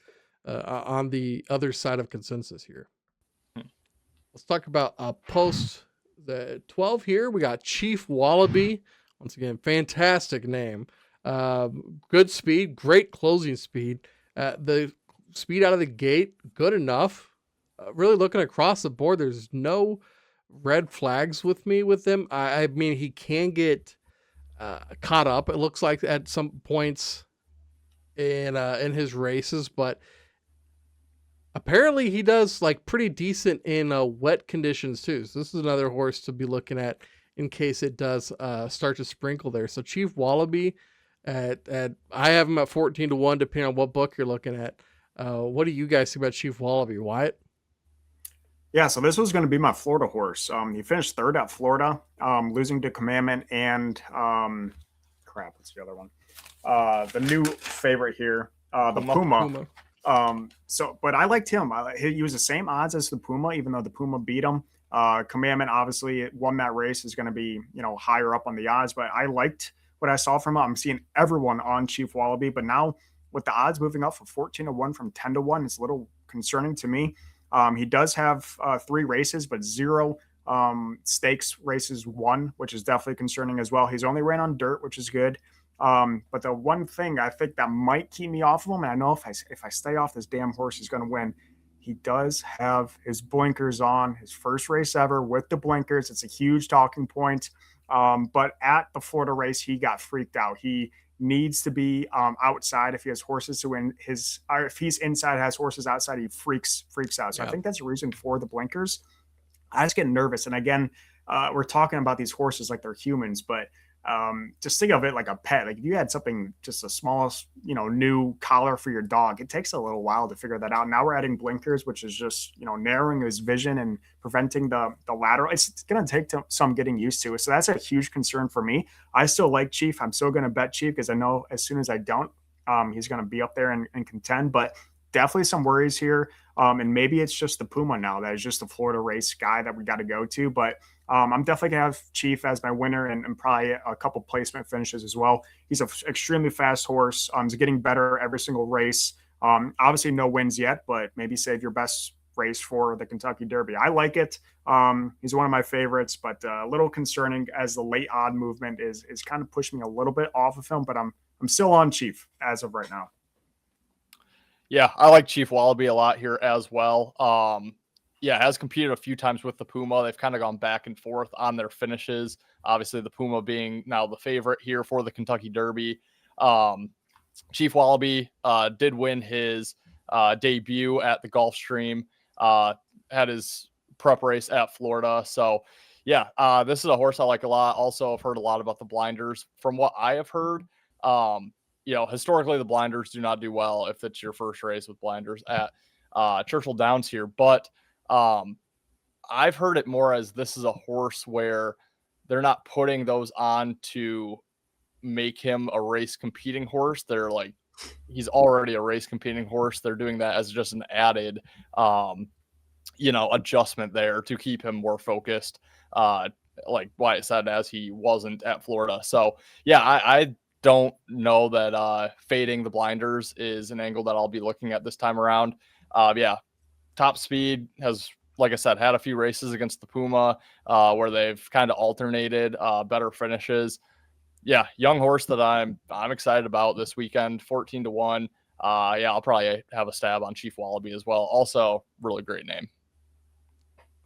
on the other side of consensus here. Let's talk about post the 12 here. We got Chief Wallaby. Once again, fantastic name. Good speed, great closing speed. The speed out of the gate, good enough. Really looking across the board, there's no red flags with me with him. I mean, he can get caught up, it looks like, at some points in his races, but apparently he does like pretty decent in wet conditions too. So this is another horse to be looking at in case it does start to sprinkle there. So Chief Wallaby at I have him at 14-1, depending on what book you're looking at. What do you guys think about Chief Wallaby, Wyatt? Yeah, so this was going to be my Florida horse. He finished third at Florida, losing to Commandment and what's the other one? The new favorite here, the Puma. But I liked him. He was the same odds as the Puma, even though the Puma beat him. Commandment obviously won that race, is going to be higher up on the odds, but I liked what I saw from him. I'm seeing everyone on Chief Wallaby, but now with the odds moving up from 14-1 from 10-1, it's a little concerning to me. He does have 3 races, but 0 stakes races won, which is definitely concerning as well. He's only ran on dirt, which is good. But the one thing I think that might keep me off of him, and I know if I stay off this damn horse, he's going to win. He does have his blinkers on, his first race ever with the blinkers. It's a huge talking point. But at the Florida race, he got freaked out. He needs to be outside if he has horses to win his, or if he's inside, has horses outside, he freaks out. So I think that's a reason for the blinkers. I just get nervous. And again, we're talking about these horses like they're humans, but just think of it like a pet. Like if you had something, just the smallest, new collar for your dog, it takes a little while to figure that out. Now we're adding blinkers, which is just, narrowing his vision and preventing the lateral. It's going to take some getting used to. So that's a huge concern for me. I still like Chief. I'm still going to bet Chief because I know as soon as I don't, he's going to be up there and contend, but definitely some worries here. And maybe it's just the Puma now that is just the Florida race guy that we got to go to. But I'm definitely going to have Chief as my winner and probably a couple placement finishes as well. He's an extremely fast horse. He's getting better every single race. Obviously no wins yet, but maybe save your best race for the Kentucky Derby. I like it. He's one of my favorites, but a little concerning as the late odd movement is kind of pushing me a little bit off of him, but I'm still on Chief as of right now. Yeah, I like Chief Wallaby a lot here as well. Has competed a few times with the Puma. They've kind of gone back and forth on their finishes. Obviously, the Puma being now the favorite here for the Kentucky Derby. Chief Wallaby did win his debut at the Gulfstream, had his prep race at Florida. So, this is a horse I like a lot. Also, I've heard a lot about the blinders. From what I have heard, historically the blinders do not do well if it's your first race with blinders at Churchill Downs here. But I've heard it more as this is a horse where they're not putting those on to make him a race competing horse. They're like, he's already a race competing horse. They're doing that as just an added, adjustment there to keep him more focused. Like Wyatt said, as he wasn't at Florida. So I don't know that fading the blinders is an angle that I'll be looking at this time around. Top Speed has, like I said, had a few races against the Puma where they've kind of alternated better finishes. Young horse that I'm excited about this weekend, 14-1. I'll probably have a stab on Chief Wallaby as well. Also, really great name.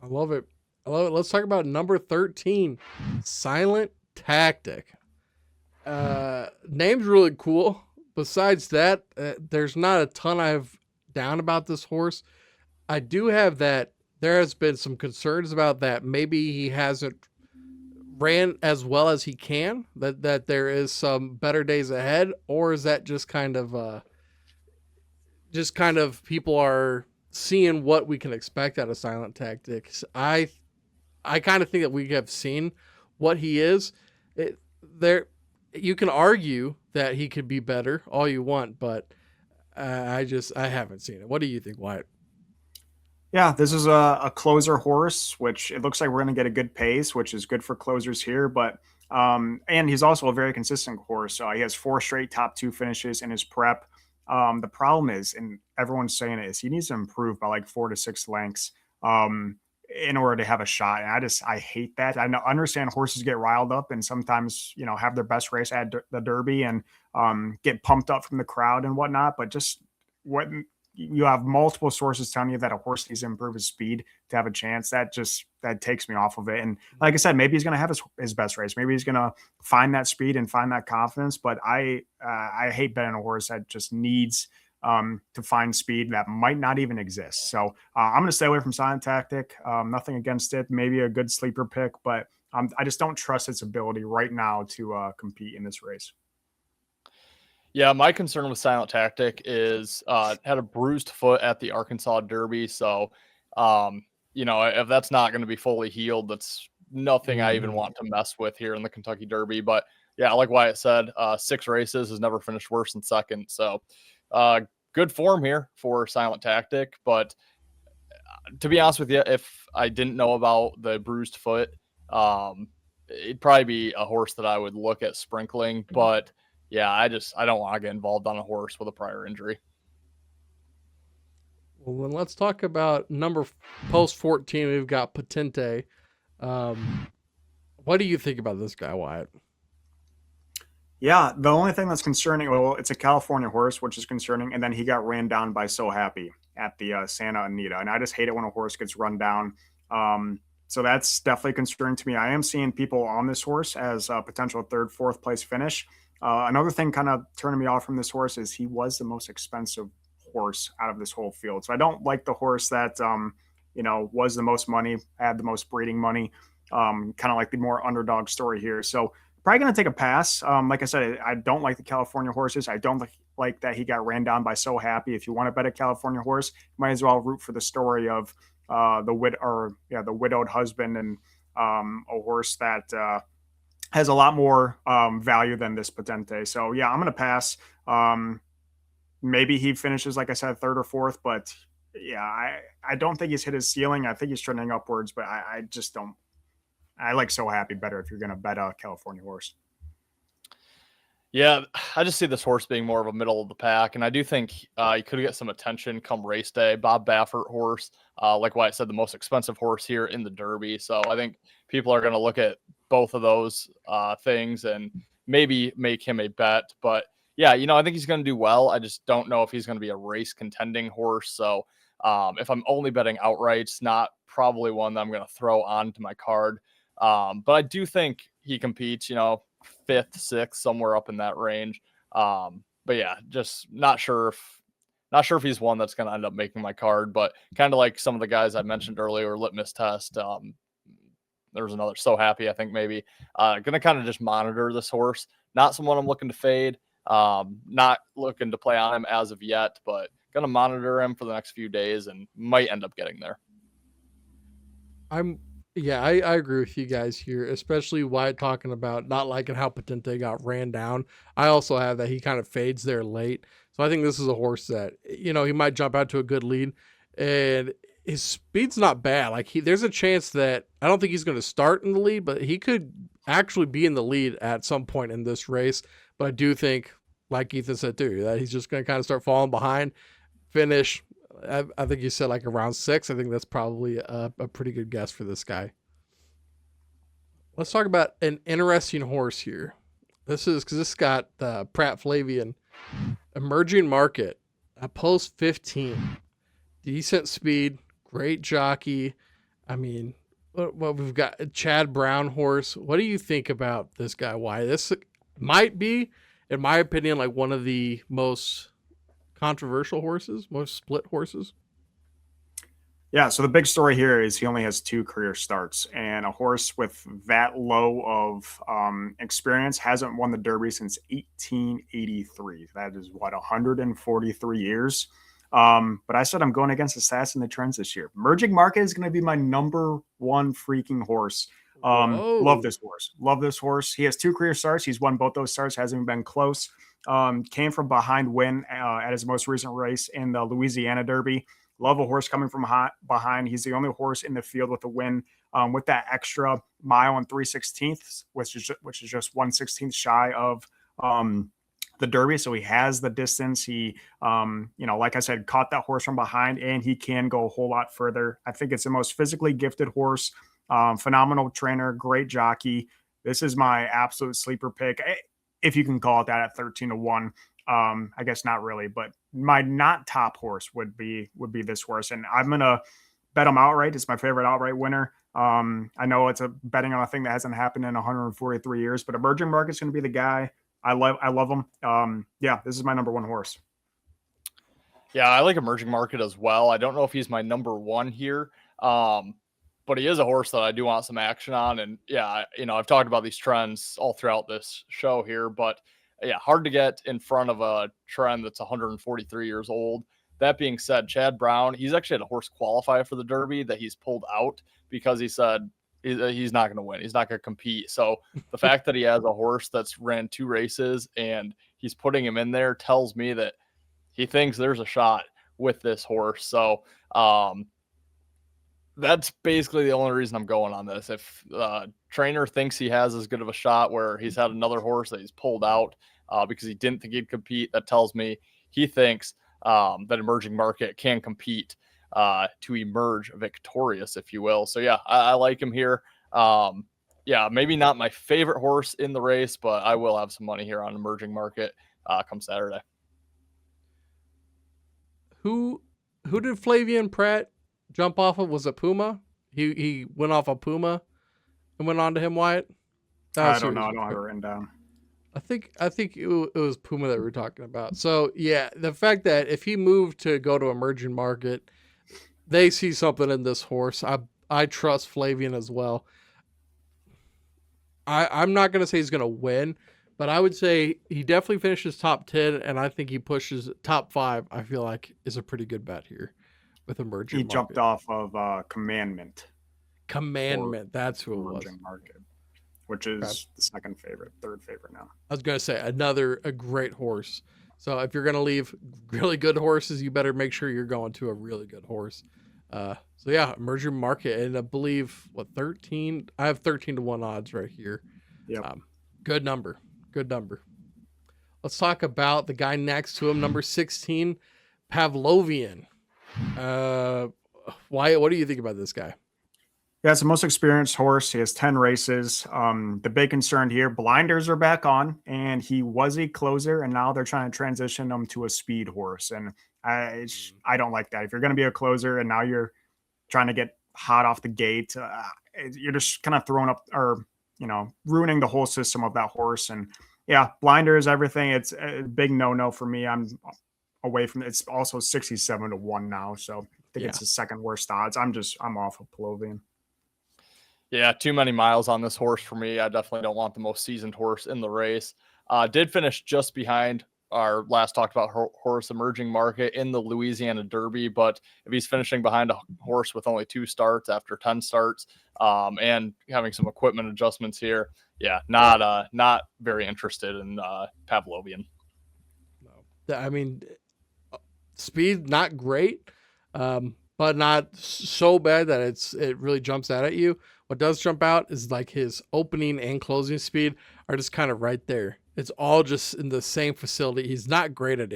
I love it. Let's talk about number 13, Silent Tactic. Name's really cool. Besides that, there's not a ton I've down about this horse. I do have that there has been some concerns about that maybe he hasn't ran as well as he can, that there is some better days ahead, or is that just kind of people are seeing what we can expect out of Silent Tactics. I kind of think that we have seen what he is. You can argue that he could be better all you want, but I haven't seen it. What do you think, Wyatt? Yeah, this is a closer horse, which it looks like we're going to get a good pace, which is good for closers here. But and he's also a very consistent horse. He has 4 straight top 2 finishes in his prep. The problem is, and everyone's saying it, is he needs to improve by like 4 to 6 lengths in order to have a shot. And I hate that. I understand horses get riled up and sometimes, have their best race at the Derby and get pumped up from the crowd and whatnot. But just when you have multiple sources telling you that a horse needs to improve his speed to have a chance, that takes me off of it. And like I said, maybe he's going to have his best race. Maybe he's going to find that speed and find that confidence. But I hate betting a horse that just needs to find speed that might not even exist. So I'm going to stay away from Silent Tactic. Nothing against it. Maybe a good sleeper pick, but I just don't trust its ability right now to compete in this race. Yeah, my concern with Silent Tactic is had a bruised foot at the Arkansas Derby. So, if that's not going to be fully healed, that's nothing I even want to mess with here in the Kentucky Derby. But yeah, like Wyatt said, 6 races, has never finished worse than second. So good form here for Silent Tactic. But to be honest with you, if I didn't know about the bruised foot, it'd probably be a horse that I would look at sprinkling. But yeah, I don't want to get involved on a horse with a prior injury. Well, then let's talk about post 14. We've got Patente. What do you think about this guy, Wyatt? Yeah, the only thing that's concerning, well, it's a California horse, which is concerning, and then he got ran down by So Happy at the Santa Anita, and I just hate it when a horse gets run down. So that's definitely concerning to me. I am seeing people on this horse as a potential third, fourth place finish. Another thing kind of turning me off from this horse is he was the most expensive horse out of this whole field. So I don't like the horse that was the most money, had the most breeding money. Kind of like the more underdog story here. So probably going to take a pass. Like I said, I don't like the California horses. I don't like that he got ran down by So Happy. If you want to bet a California horse, might as well root for the story of the widowed husband and a horse that has a lot more value than this Potente. So yeah, I'm going to pass. Maybe he finishes, like I said, third or fourth, but yeah, I don't think he's hit his ceiling. I think he's trending upwards, but I just don't. I like So Happy better if you're going to bet a California horse. Yeah, I just see this horse being more of a middle of the pack, and I do think he could get some attention come race day. Bob Baffert horse, like Wyatt said, the most expensive horse here in the Derby. So I think people are going to look at both of those things and maybe make him a bet. But yeah, I think he's going to do well. I just don't know if he's going to be a race contending horse. So if I'm only betting outright, it's not probably one that I'm going to throw onto my card. But I do think he competes, fifth, sixth, somewhere up in that range. But yeah, just not sure if he's one that's going to end up making my card, but kind of like some of the guys I mentioned earlier, litmus test. There's another So Happy, I think maybe going to kind of just monitor this horse. Not someone I'm looking to fade. Not looking to play on him as of yet, but going to monitor him for the next few days and might end up getting there. Yeah, I agree with you guys here, especially Wyatt talking about not liking how Potente got ran down. I also have that he kind of fades there late. So I think this is a horse that, he might jump out to a good lead, and his speed's not bad. Like there's a chance that I don't think he's going to start in the lead, but he could actually be in the lead at some point in this race. But I do think, like Ethan said too, that he's just going to kind of start falling behind, finish. I think you said like around 6. I think that's probably a pretty good guess for this guy. Let's talk about an interesting horse here. This is because this got Pratt Flavian Emerging Market at post 15. Decent speed, great jockey. I mean, what we've got Chad Brown horse. What do you think about this guy? Why this might be, in my opinion, like one of the most controversial horses, most split horses? Yeah, so the big story here is he only has 2 career starts, and a horse with that low of experience hasn't won the Derby since 1883. That is 143 years. But I said I'm going against Assassin the Trends this year. Emerging Market is going to be my number 1 freaking horse. Love this horse. Love this horse. He has 2 career starts. He's won both those starts. Hasn't even been close. Came from behind win at his most recent race in the Louisiana Derby. Love a horse coming from behind. He's the only horse in the field with a win with that extra mile and 3/16, which is just 1/16 shy of the Derby. So he has the distance. He, like I said, caught that horse from behind, and he can go a whole lot further. I think it's the most physically gifted horse. Phenomenal trainer, great jockey. This is my absolute sleeper pick, if you can call it that, at 13-1. I guess not really, but my not top horse would be this horse, and I'm gonna bet him outright. It's my favorite outright winner. I know it's a betting on a thing that hasn't happened in 143 years, but Emerging Market's going to be the guy. I love him. Yeah, this is my number 1 horse. Yeah, I like Emerging Market as well. I don't know if he's my number 1 here, but he is a horse that I do want some action on. And yeah, I've talked about these trends all throughout this show here, but yeah, hard to get in front of a trend that's 143 years old. That being said, Chad Brown, he's actually had a horse qualify for the Derby that he's pulled out because he said he's not going to win. He's not going to compete. So the fact that he has a horse that's ran 2 races and he's putting him in there tells me that he thinks there's a shot with this horse. So that's basically the only reason I'm going on this. If trainer thinks he has as good of a shot where he's had another horse that he's pulled out, because he didn't think he'd compete. That tells me he thinks that Emerging Market can compete to emerge victorious, if you will. So yeah, I like him here. Yeah, maybe not my favorite horse in the race, but I will have some money here on Emerging Market come Saturday. Who did Flavian Pratt jump off of? Was it Puma? He went off of Puma and went on to him, Wyatt. I don't know. I don't have it written down. I think it was Puma that we were talking about. So yeah, the fact that if he moved to go to Emerging Market, they see something in this horse. I trust Flavian as well. I'm not going to say he's going to win, but I would say he definitely finishes top 10, and I think he pushes top 5. I feel like is a pretty good bet here with Emerging Market. He jumped off of Commandment. That's who it was. Emerging Market, which is the third favorite now. I was going to say a great horse. So if you're going to leave really good horses, you better make sure you're going to a really good horse. So yeah, Emerging Market, and I believe 13. I have 13-1 odds right here. Yeah, good number. Let's talk about the guy next to him, number 16, Pavlovian. Wyatt, what do you think about this guy? Yeah, it's the most experienced horse. He has 10 races. The big concern here, blinders are back on, and he was a closer, and now they're trying to transition him to a speed horse. And I don't like that. If you're going to be a closer and now you're trying to get hot off the gate, you're just kind of throwing up or, ruining the whole system of that horse. And yeah, blinders, everything. It's a big no-no for me. I'm away from it. It's also 67-1 now. So I think it's the second worst odds. I'm off of Pavlovian. Yeah, too many miles on this horse for me. I definitely don't want the most seasoned horse in the race. Did finish just behind our last talked about horse Emerging Market in the Louisiana Derby, but if he's finishing behind a horse with only 2 starts after 10 starts and having some equipment adjustments here, yeah, not very interested in Pavlovian. No, I mean, speed not great, but not so bad that it really jumps out at you. What does jump out is like his opening and closing speed are just kind of right there. It's all just in the same facility. He's not great at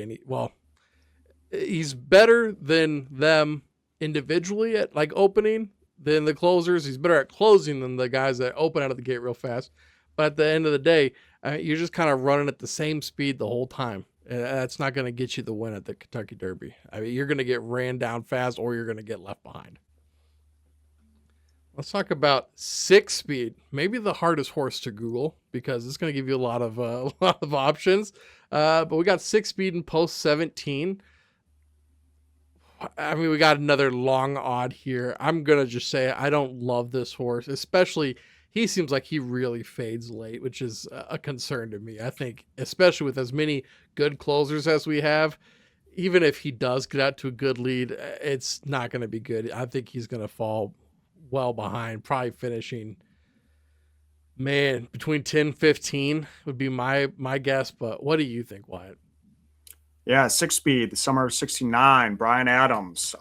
he's better than them individually at like opening than the closers. He's better at closing than the guys that open out of the gate real fast. But at the end of the day, you're just kind of running at the same speed the whole time. And that's not going to get you the win at the Kentucky Derby. I mean, you're going to get ran down fast or you're going to get left behind. Let's talk about 6 Speed, maybe the hardest horse to Google because it's going to give you a lot of options. But we got 6 Speed in post 17. I mean, we got another long odd here. I'm going to just say I don't love this horse, especially he seems like he really fades late, which is a concern to me. I think, especially with as many good closers as we have, even if he does get out to a good lead, it's not going to be good. I think he's going to fall well behind, probably finishing, between 10-15 would be my guess. But what do you think, Wyatt? Yeah, 6 Speed, the summer of 69, Brian Adams.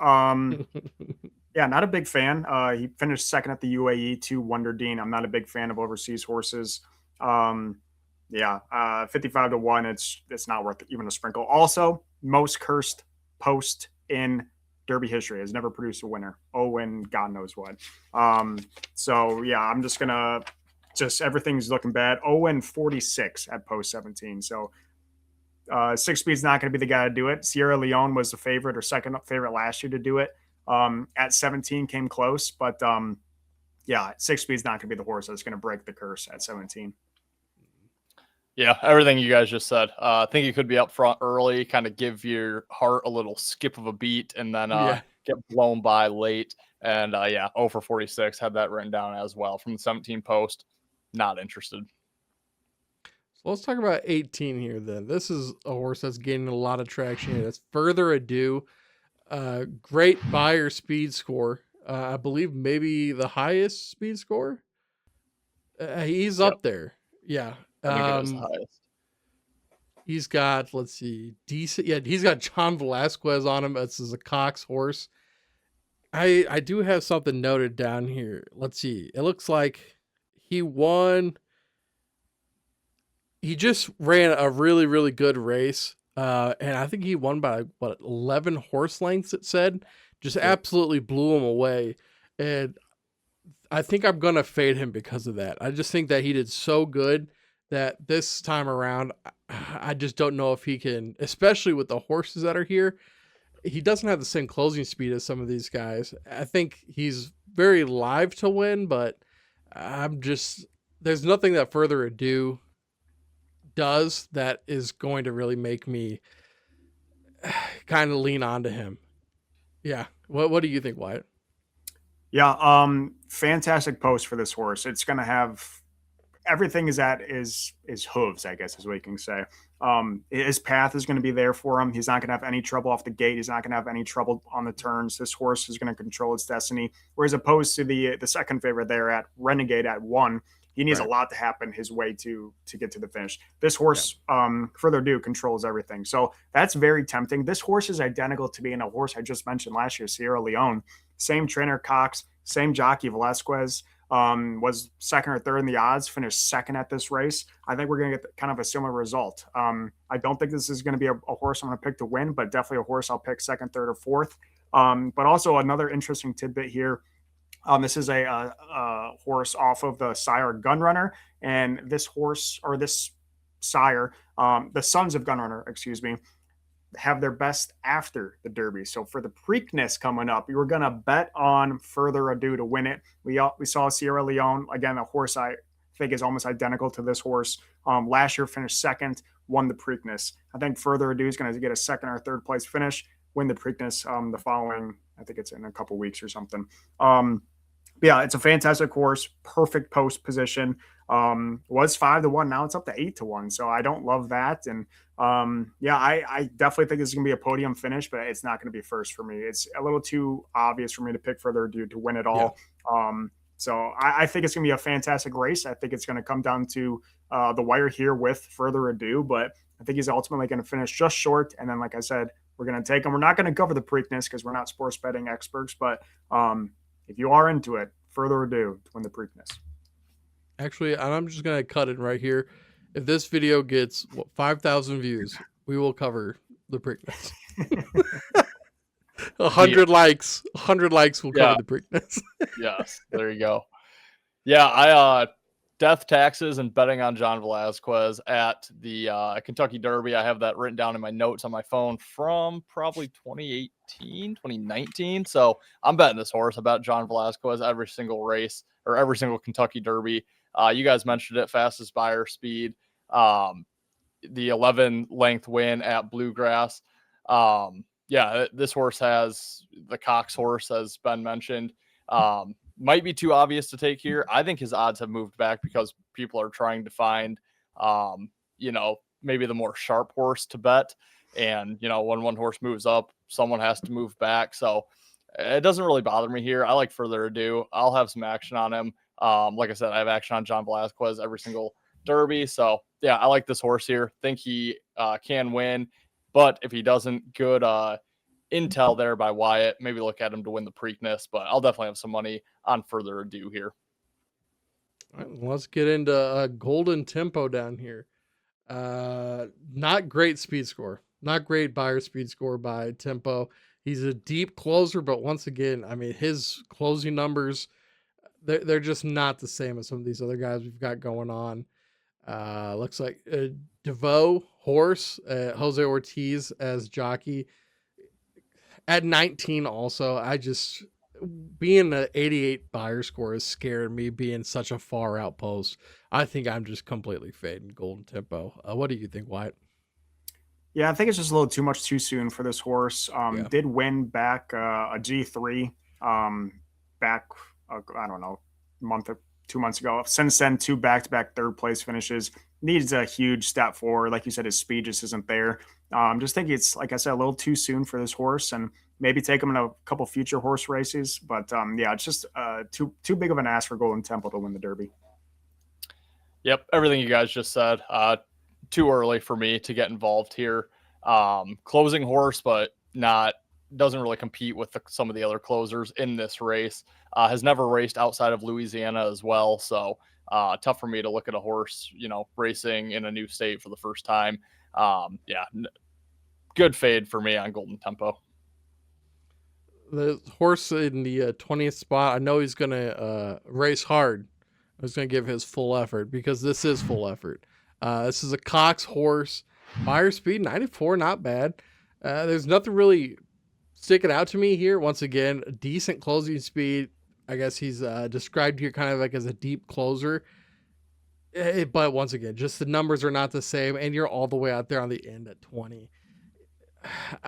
Yeah, not a big fan. He finished second at the UAE to Wonder Dean. I'm not a big fan of overseas horses. 55-1, it's not worth even a sprinkle. Also, most cursed post in Derby history, has never produced a winner. And God knows what. So yeah, I'm just gonna everything's looking bad. 46 at post 17. So 6 Speed's not going to be the guy to do it. Sierra Leone was the favorite or second favorite last year to do it. At 17 came close, but 6 Speed's not going to be the horse that's going to break the curse at 17. Yeah, everything you guys just said. I think you could be up front early, kind of give your heart a little skip of a beat, and then get blown by late. And 46 had that written down as well from the 17 post. Not interested. So let's talk about 18 here then. This is a horse that's gaining a lot of traction here. That's Further Ado. Great buyer speed score. I believe maybe the highest speed score. He's up there. Yeah. I think it was the highest. He's got, let's see, decent. Yeah, he's got John Velasquez on him. This is a Cox horse. I do have something noted down here. Let's see. It looks like he won he just ran a really, really good race. And I think he won by 11 horse lengths, it said. Just absolutely blew him away. And I think I'm going to fade him because of that. I just think that he did so good that this time around, I just don't know if he can, especially with the horses that are here. He doesn't have the same closing speed as some of these guys. I think he's very live to win, but there's nothing that Further Ado does that is going to really make me kind of lean onto him. Yeah. What do you think, Wyatt? Yeah, fantastic post for this horse. It's going to have everything is at his hooves, I guess is what you can say. His path is going to be there for him. He's not going to have any trouble off the gate. He's not going to have any trouble on the turns. This horse is going to control its destiny. Whereas opposed to the second favorite there at Renegade at 1, he needs a lot to happen his way to get to the finish. This horse, Further Ado, controls everything. So that's very tempting. This horse is identical to being a horse I just mentioned last year, Sierra Leone. Same trainer, Cox, same jockey, Velasquez. Was second or third in the odds, finished second at this race. I think we're going to get kind of a similar result. I don't think this is going to be a horse I'm going to pick to win, but definitely a horse I'll pick second, third, or fourth. But also another interesting tidbit here. This is a horse off of the sire Gunrunner, and this horse, or this sire, the sons of Gunrunner, excuse me, have their best after the Derby. So for the Preakness coming up, we were going to bet on Further Ado to win it. We saw Sierra Leone, again, a horse I think is almost identical to this horse. Last year finished second, won the Preakness. I think Further Ado is going to get a second or third place finish, win the Preakness the following, I think it's in a couple weeks or something. Yeah, it's a fantastic horse, perfect post position. Was 5-1, now it's up to 8-1. So I don't love that. And yeah, I definitely think this is gonna be a podium finish, but it's not gonna be first for me. It's a little too obvious for me to pick Further Ado to win it all. Yeah. So I think it's gonna be a fantastic race. I think it's gonna come down to the wire here with Further Ado, but I think he's ultimately gonna finish just short. And then, like I said, we're gonna take him. We're not gonna cover the Preakness because we're not sports betting experts, but if you are into it, Further Ado to win the Preakness. Actually, I'm just going to cut it right here. If this video gets 5,000 views, we will cover the Preakness. 100 likes. 100 likes will cover the Preakness. Yes, there you go. Yeah, I death taxes and betting on John Velasquez at the Kentucky Derby. I have that written down in my notes on my phone from probably 2018, 2019. So I'm betting this horse. I bet John Velasquez every single race or every single Kentucky Derby. You guys mentioned it, fastest buyer speed. The 11 length win at Bluegrass. Yeah, this horse has the Cox horse, as Ben mentioned. Might be too obvious to take here. I think his odds have moved back because people are trying to find, maybe the more sharp horse to bet. And, when one horse moves up, someone has to move back. So it doesn't really bother me here. I like Further Ado. I'll have some action on him. Like I said, I have action on John Velasquez every single Derby. So yeah, I like this horse here. Think he can win, but if he doesn't, good intel there by Wyatt. Maybe look at him to win the Preakness, but I'll definitely have some money on Further Ado here. All right, let's get into Golden Tempo down here. Not great speed score. Not great buyer speed score by Tempo. He's a deep closer, but once again, I mean, his closing numbers, they're just not the same as some of these other guys we've got going on. Looks like DeVoe horse, Jose Ortiz as jockey at 19. Also, being an 88 buyer score is scaring me. Being such a far out post, I think I'm just completely fading Golden Tempo. What do you think, Wyatt? Yeah, I think it's just a little too soon for this horse. Did win back a G3 back, I don't know, month or 2 months ago. Since then, 2 back-to-back third place finishes. Needs a huge step forward. Like you said, his speed just isn't there. Just think it's, like I said, a little too soon for this horse, and maybe take him in a couple future horse races. But yeah, it's just too big of an ask for Golden Tempo to win the Derby. Yep, everything you guys just said. Too early for me to get involved here. Closing horse, but doesn't really compete with some of the other closers in this race. Has never raced outside of Louisiana as well. So Tough for me to look at a horse, racing in a new state for the first time. Good fade for me on Golden Tempo. The horse in the 20th spot, I know he's going to race hard. I was going to give his full effort because this is full effort. This is a Cox horse. Buyer speed 94, not bad. There's nothing really sticking out to me here. Once again, decent closing speed. I guess he's described here kind of like as a deep closer. But once again, just the numbers are not the same, and you're all the way out there on the end at 20.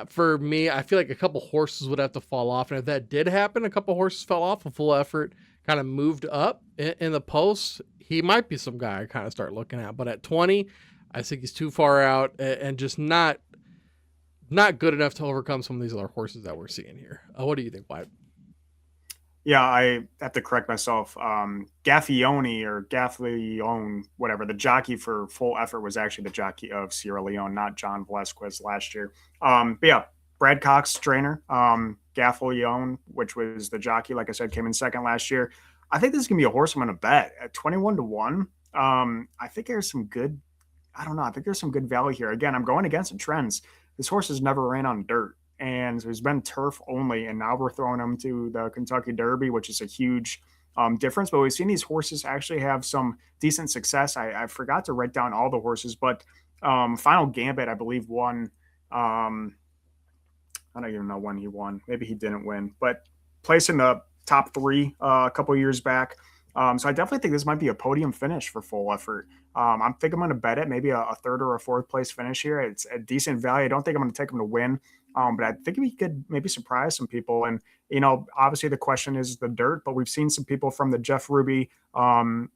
For me, I feel like a couple horses would have to fall off, and if that did happen, a couple horses fell off, a full effort kind of moved up in the post, he might be some guy I kind of start looking at. But at 20, I think he's too far out and just not good enough to overcome some of these other horses that we're seeing here. What do you think, Wyatt? Yeah, I have to correct myself. Gaffione or Gaffleone, whatever, the jockey for Full Effort was actually the jockey of Sierra Leone, not John Velasquez last year. But yeah, Brad Cox trainer, Gaffleone, which was the jockey, like I said, came in second last year. I think this is going to be a horse I'm going to bet at 21-1. I think there's some good, I don't know. I think there's some good value here. Again, I'm going against the trends. This horse has never ran on dirt, and there's been turf only, and now we're throwing him to the Kentucky Derby, which is a huge difference. But we've seen these horses actually have some decent success. I forgot to write down all the horses, but Final Gambit, I believe, won. I don't even know when he won. Maybe he didn't win, but placed in the top three a couple years back. So I definitely think this might be a podium finish for Full Effort. I think I'm going to bet it, maybe a third or a fourth place finish here. It's a decent value. I don't think I'm going to take him to win, but I think we could maybe surprise some people. And, obviously the question is the dirt, but we've seen some people from the Jeff Ruby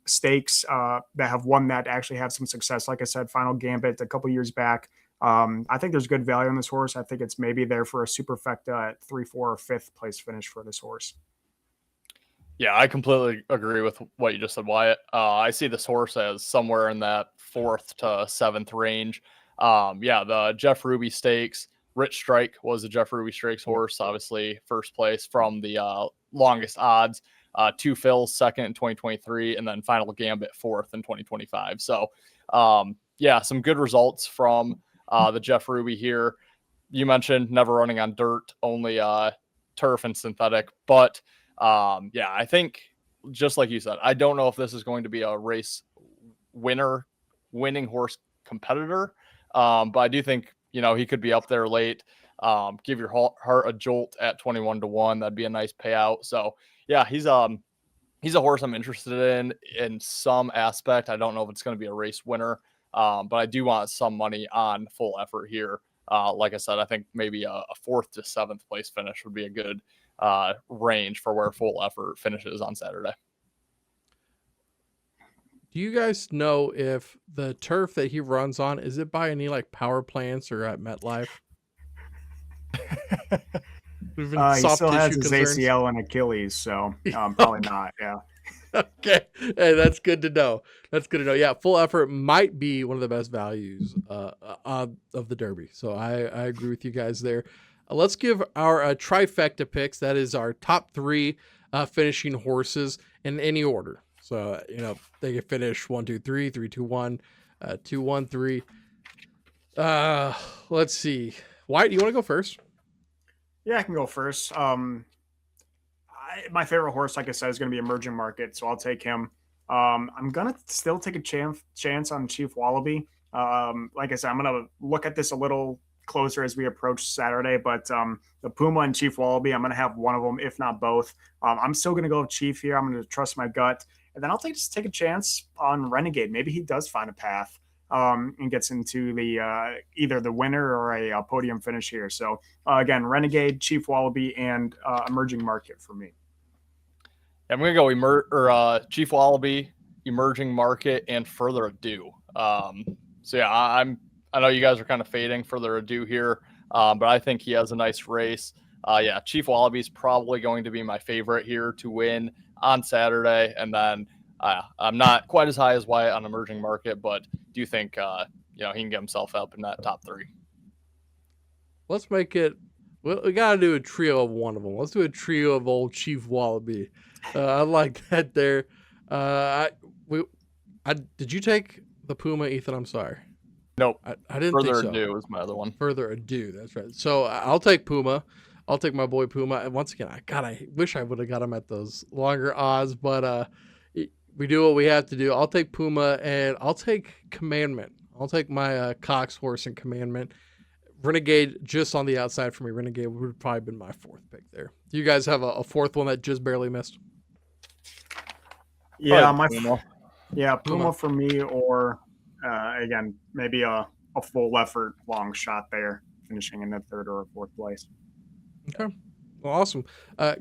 stakes that have won that actually have some success. Like I said, Final Gambit a couple years back. I think there's good value on this horse. I think it's maybe there for a superfecta at 3, 4, or 5th place finish for this horse. Yeah, I completely agree with what you just said, Wyatt. I see this horse as somewhere in that 4th to 7th range. The Jeff Ruby Stakes. Rich Strike was a Jeff Ruby Stakes horse, obviously first place from the longest odds. 2 fills, 2nd in 2023, and then Final Gambit 4th in 2025. So, some good results from the Jeff Ruby here. You mentioned never running on dirt, only turf and synthetic, but I think just like you said, I don't know if this is going to be a race winning horse competitor. But I do think, he could be up there late. Give your heart a jolt at 21-1. That'd be a nice payout. So yeah, he's a horse I'm interested in some aspect. I don't know if it's going to be a race winner. But I do want some money on Full Effort here. Like I said, I think maybe a 4th to 7th place finish would be a good range for where Full Effort finishes on Saturday. Do you guys know if the turf that he runs on, is it by any like power plants or at MetLife? He still has his ACL and Achilles, so probably not. Yeah. Okay. Hey, that's good to know. Yeah, Full Effort might be one of the best values of the Derby. So I agree with you guys there. Let's give our trifecta picks. That is our top 3 finishing horses in any order. So, they can finish 1, 2, 3, 3, 2, 1, 2, 1, 3. Let's see. Wyatt, do you want to go first? Yeah, I can go first. My favorite horse, like I said, is going to be Emerging Market, so I'll take him. I'm going to still take a chance on Chief Wallaby. Like I said, I'm going to look at this a little closer as we approach Saturday, but the Puma and Chief Wallaby, I'm going to have one of them, if not both. I'm still going to go with Chief here. I'm going to trust my gut. And then I'll just take a chance on Renegade. Maybe he does find a path and gets into the either the winner or a podium finish here. So again, Renegade, Chief Wallaby, and Emerging Market for me. I'm going to go Chief Wallaby, Emerging Market, and Further Ado. I know you guys are kind of fading Further Ado here, but I think he has a nice race. Chief Wallaby is probably going to be my favorite here to win on Saturday. And then I'm not quite as high as Wyatt on Emerging Market, but do you think, he can get himself up in that top 3? Let's make it, we got to do a trio of one of them. Let's do a trio of old Chief Wallaby. I like that there. Did you take the Puma, Ethan? I'm sorry. Nope. I didn't Further think so. Ado is my other one. Further Ado. That's right. So I'll take Puma. I'll take my boy Puma. And once again, I wish I would have got him at those longer odds, but we do what we have to do. I'll take Puma, and I'll take Commandment. I'll take my Cox horse and Commandment. Renegade just on the outside for me. Renegade would have probably been my fourth pick there. Do you guys have a fourth one that just barely missed? Yeah, Puma. Puma for me, or again, maybe a full effort long shot there, finishing in the third or fourth place. Okay. Well, awesome.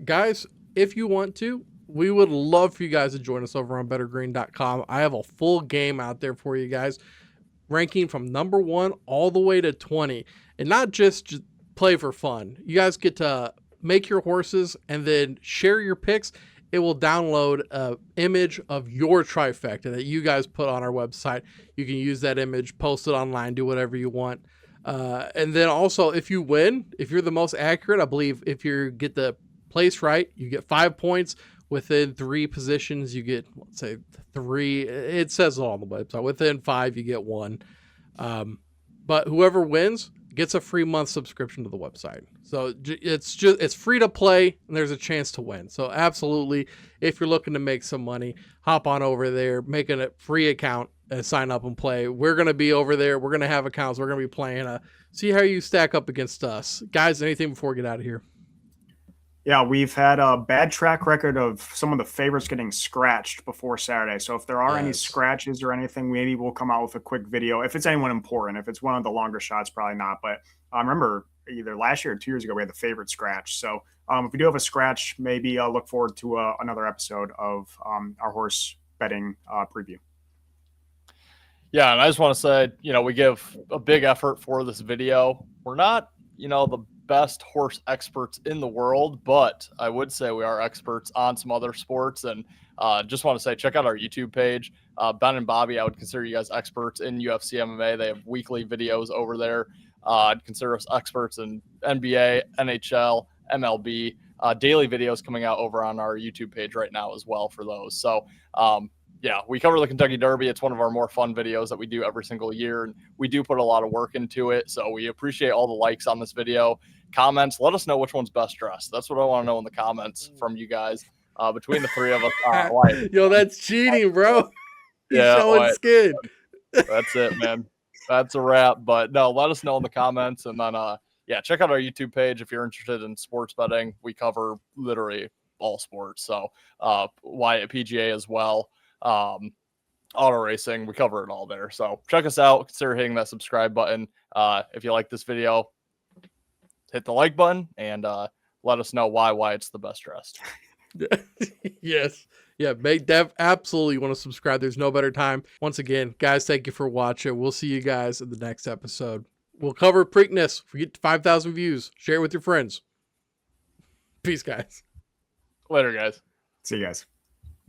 Guys, if you want to, we would love for you guys to join us over on bettergreen.com. I have a full game out there for you guys, ranking from number 1 all the way to 20, and not just play for fun. You guys get to make your horses and then share your picks. It will download an image of your trifecta that you guys put on our website. You can use that image, post it online, do whatever you want. And then also, if you win, if you're the most accurate, I believe if you get the place right, you get 5 points. Within 3 positions, you get, let's say, 3. It says it on the website. Within 5, you get 1. But whoever wins gets a free month subscription to the website. So it's free to play, and there's a chance to win. So absolutely, if you're looking to make some money, hop on over there, make a free account, and sign up and play. We're going to be over there. We're going to have accounts. We're going to be playing. See how you stack up against us. Guys, anything before we get out of here? Yeah, we've had a bad track record of some of the favorites getting scratched before Saturday. So if there are any scratches or anything, maybe we'll come out with a quick video. If it's anyone important, if it's one of the longer shots, probably not. But I remember either last year or 2 years ago, we had the favorite scratch. So if we do have a scratch, maybe I'll look forward to another episode of our horse betting preview. Yeah, and I just want to say, we give a big effort for this video. We're not, the best horse experts in the world, but I would say we are experts on some other sports. And just want to say, check out our YouTube page. Ben and Bobby, I would consider you guys experts in UFC MMA. They have weekly videos over there. I'd consider us experts in NBA, NHL, MLB. Daily videos coming out over on our YouTube page right now as well for those. So yeah, we cover the Kentucky Derby. It's one of our more fun videos that we do every single year, and we do put a lot of work into it. So we appreciate all the likes on this video. Comments, let us know which one's best dressed. That's what I want to know in the comments from you guys. Between the 3 of us. Yo, that's cheating, bro. He's Yeah, showing skin. That's it, man. That's a wrap. But no, let us know in the comments. And then, yeah, check out our YouTube page if you're interested in sports betting. We cover literally all sports. So Wyatt PGA as well. Auto racing, we cover it all there. So check us out. Consider hitting that subscribe button. If you like this video, hit the like button and let us know why it's the best dressed. Yes. Yeah, make that absolutely want to subscribe. There's no better time. Once again, guys, thank you for watching. We'll see you guys in the next episode. We'll cover Preakness. If we get to 5,000 views, share it with your friends. Peace, guys. Later, guys. See you guys.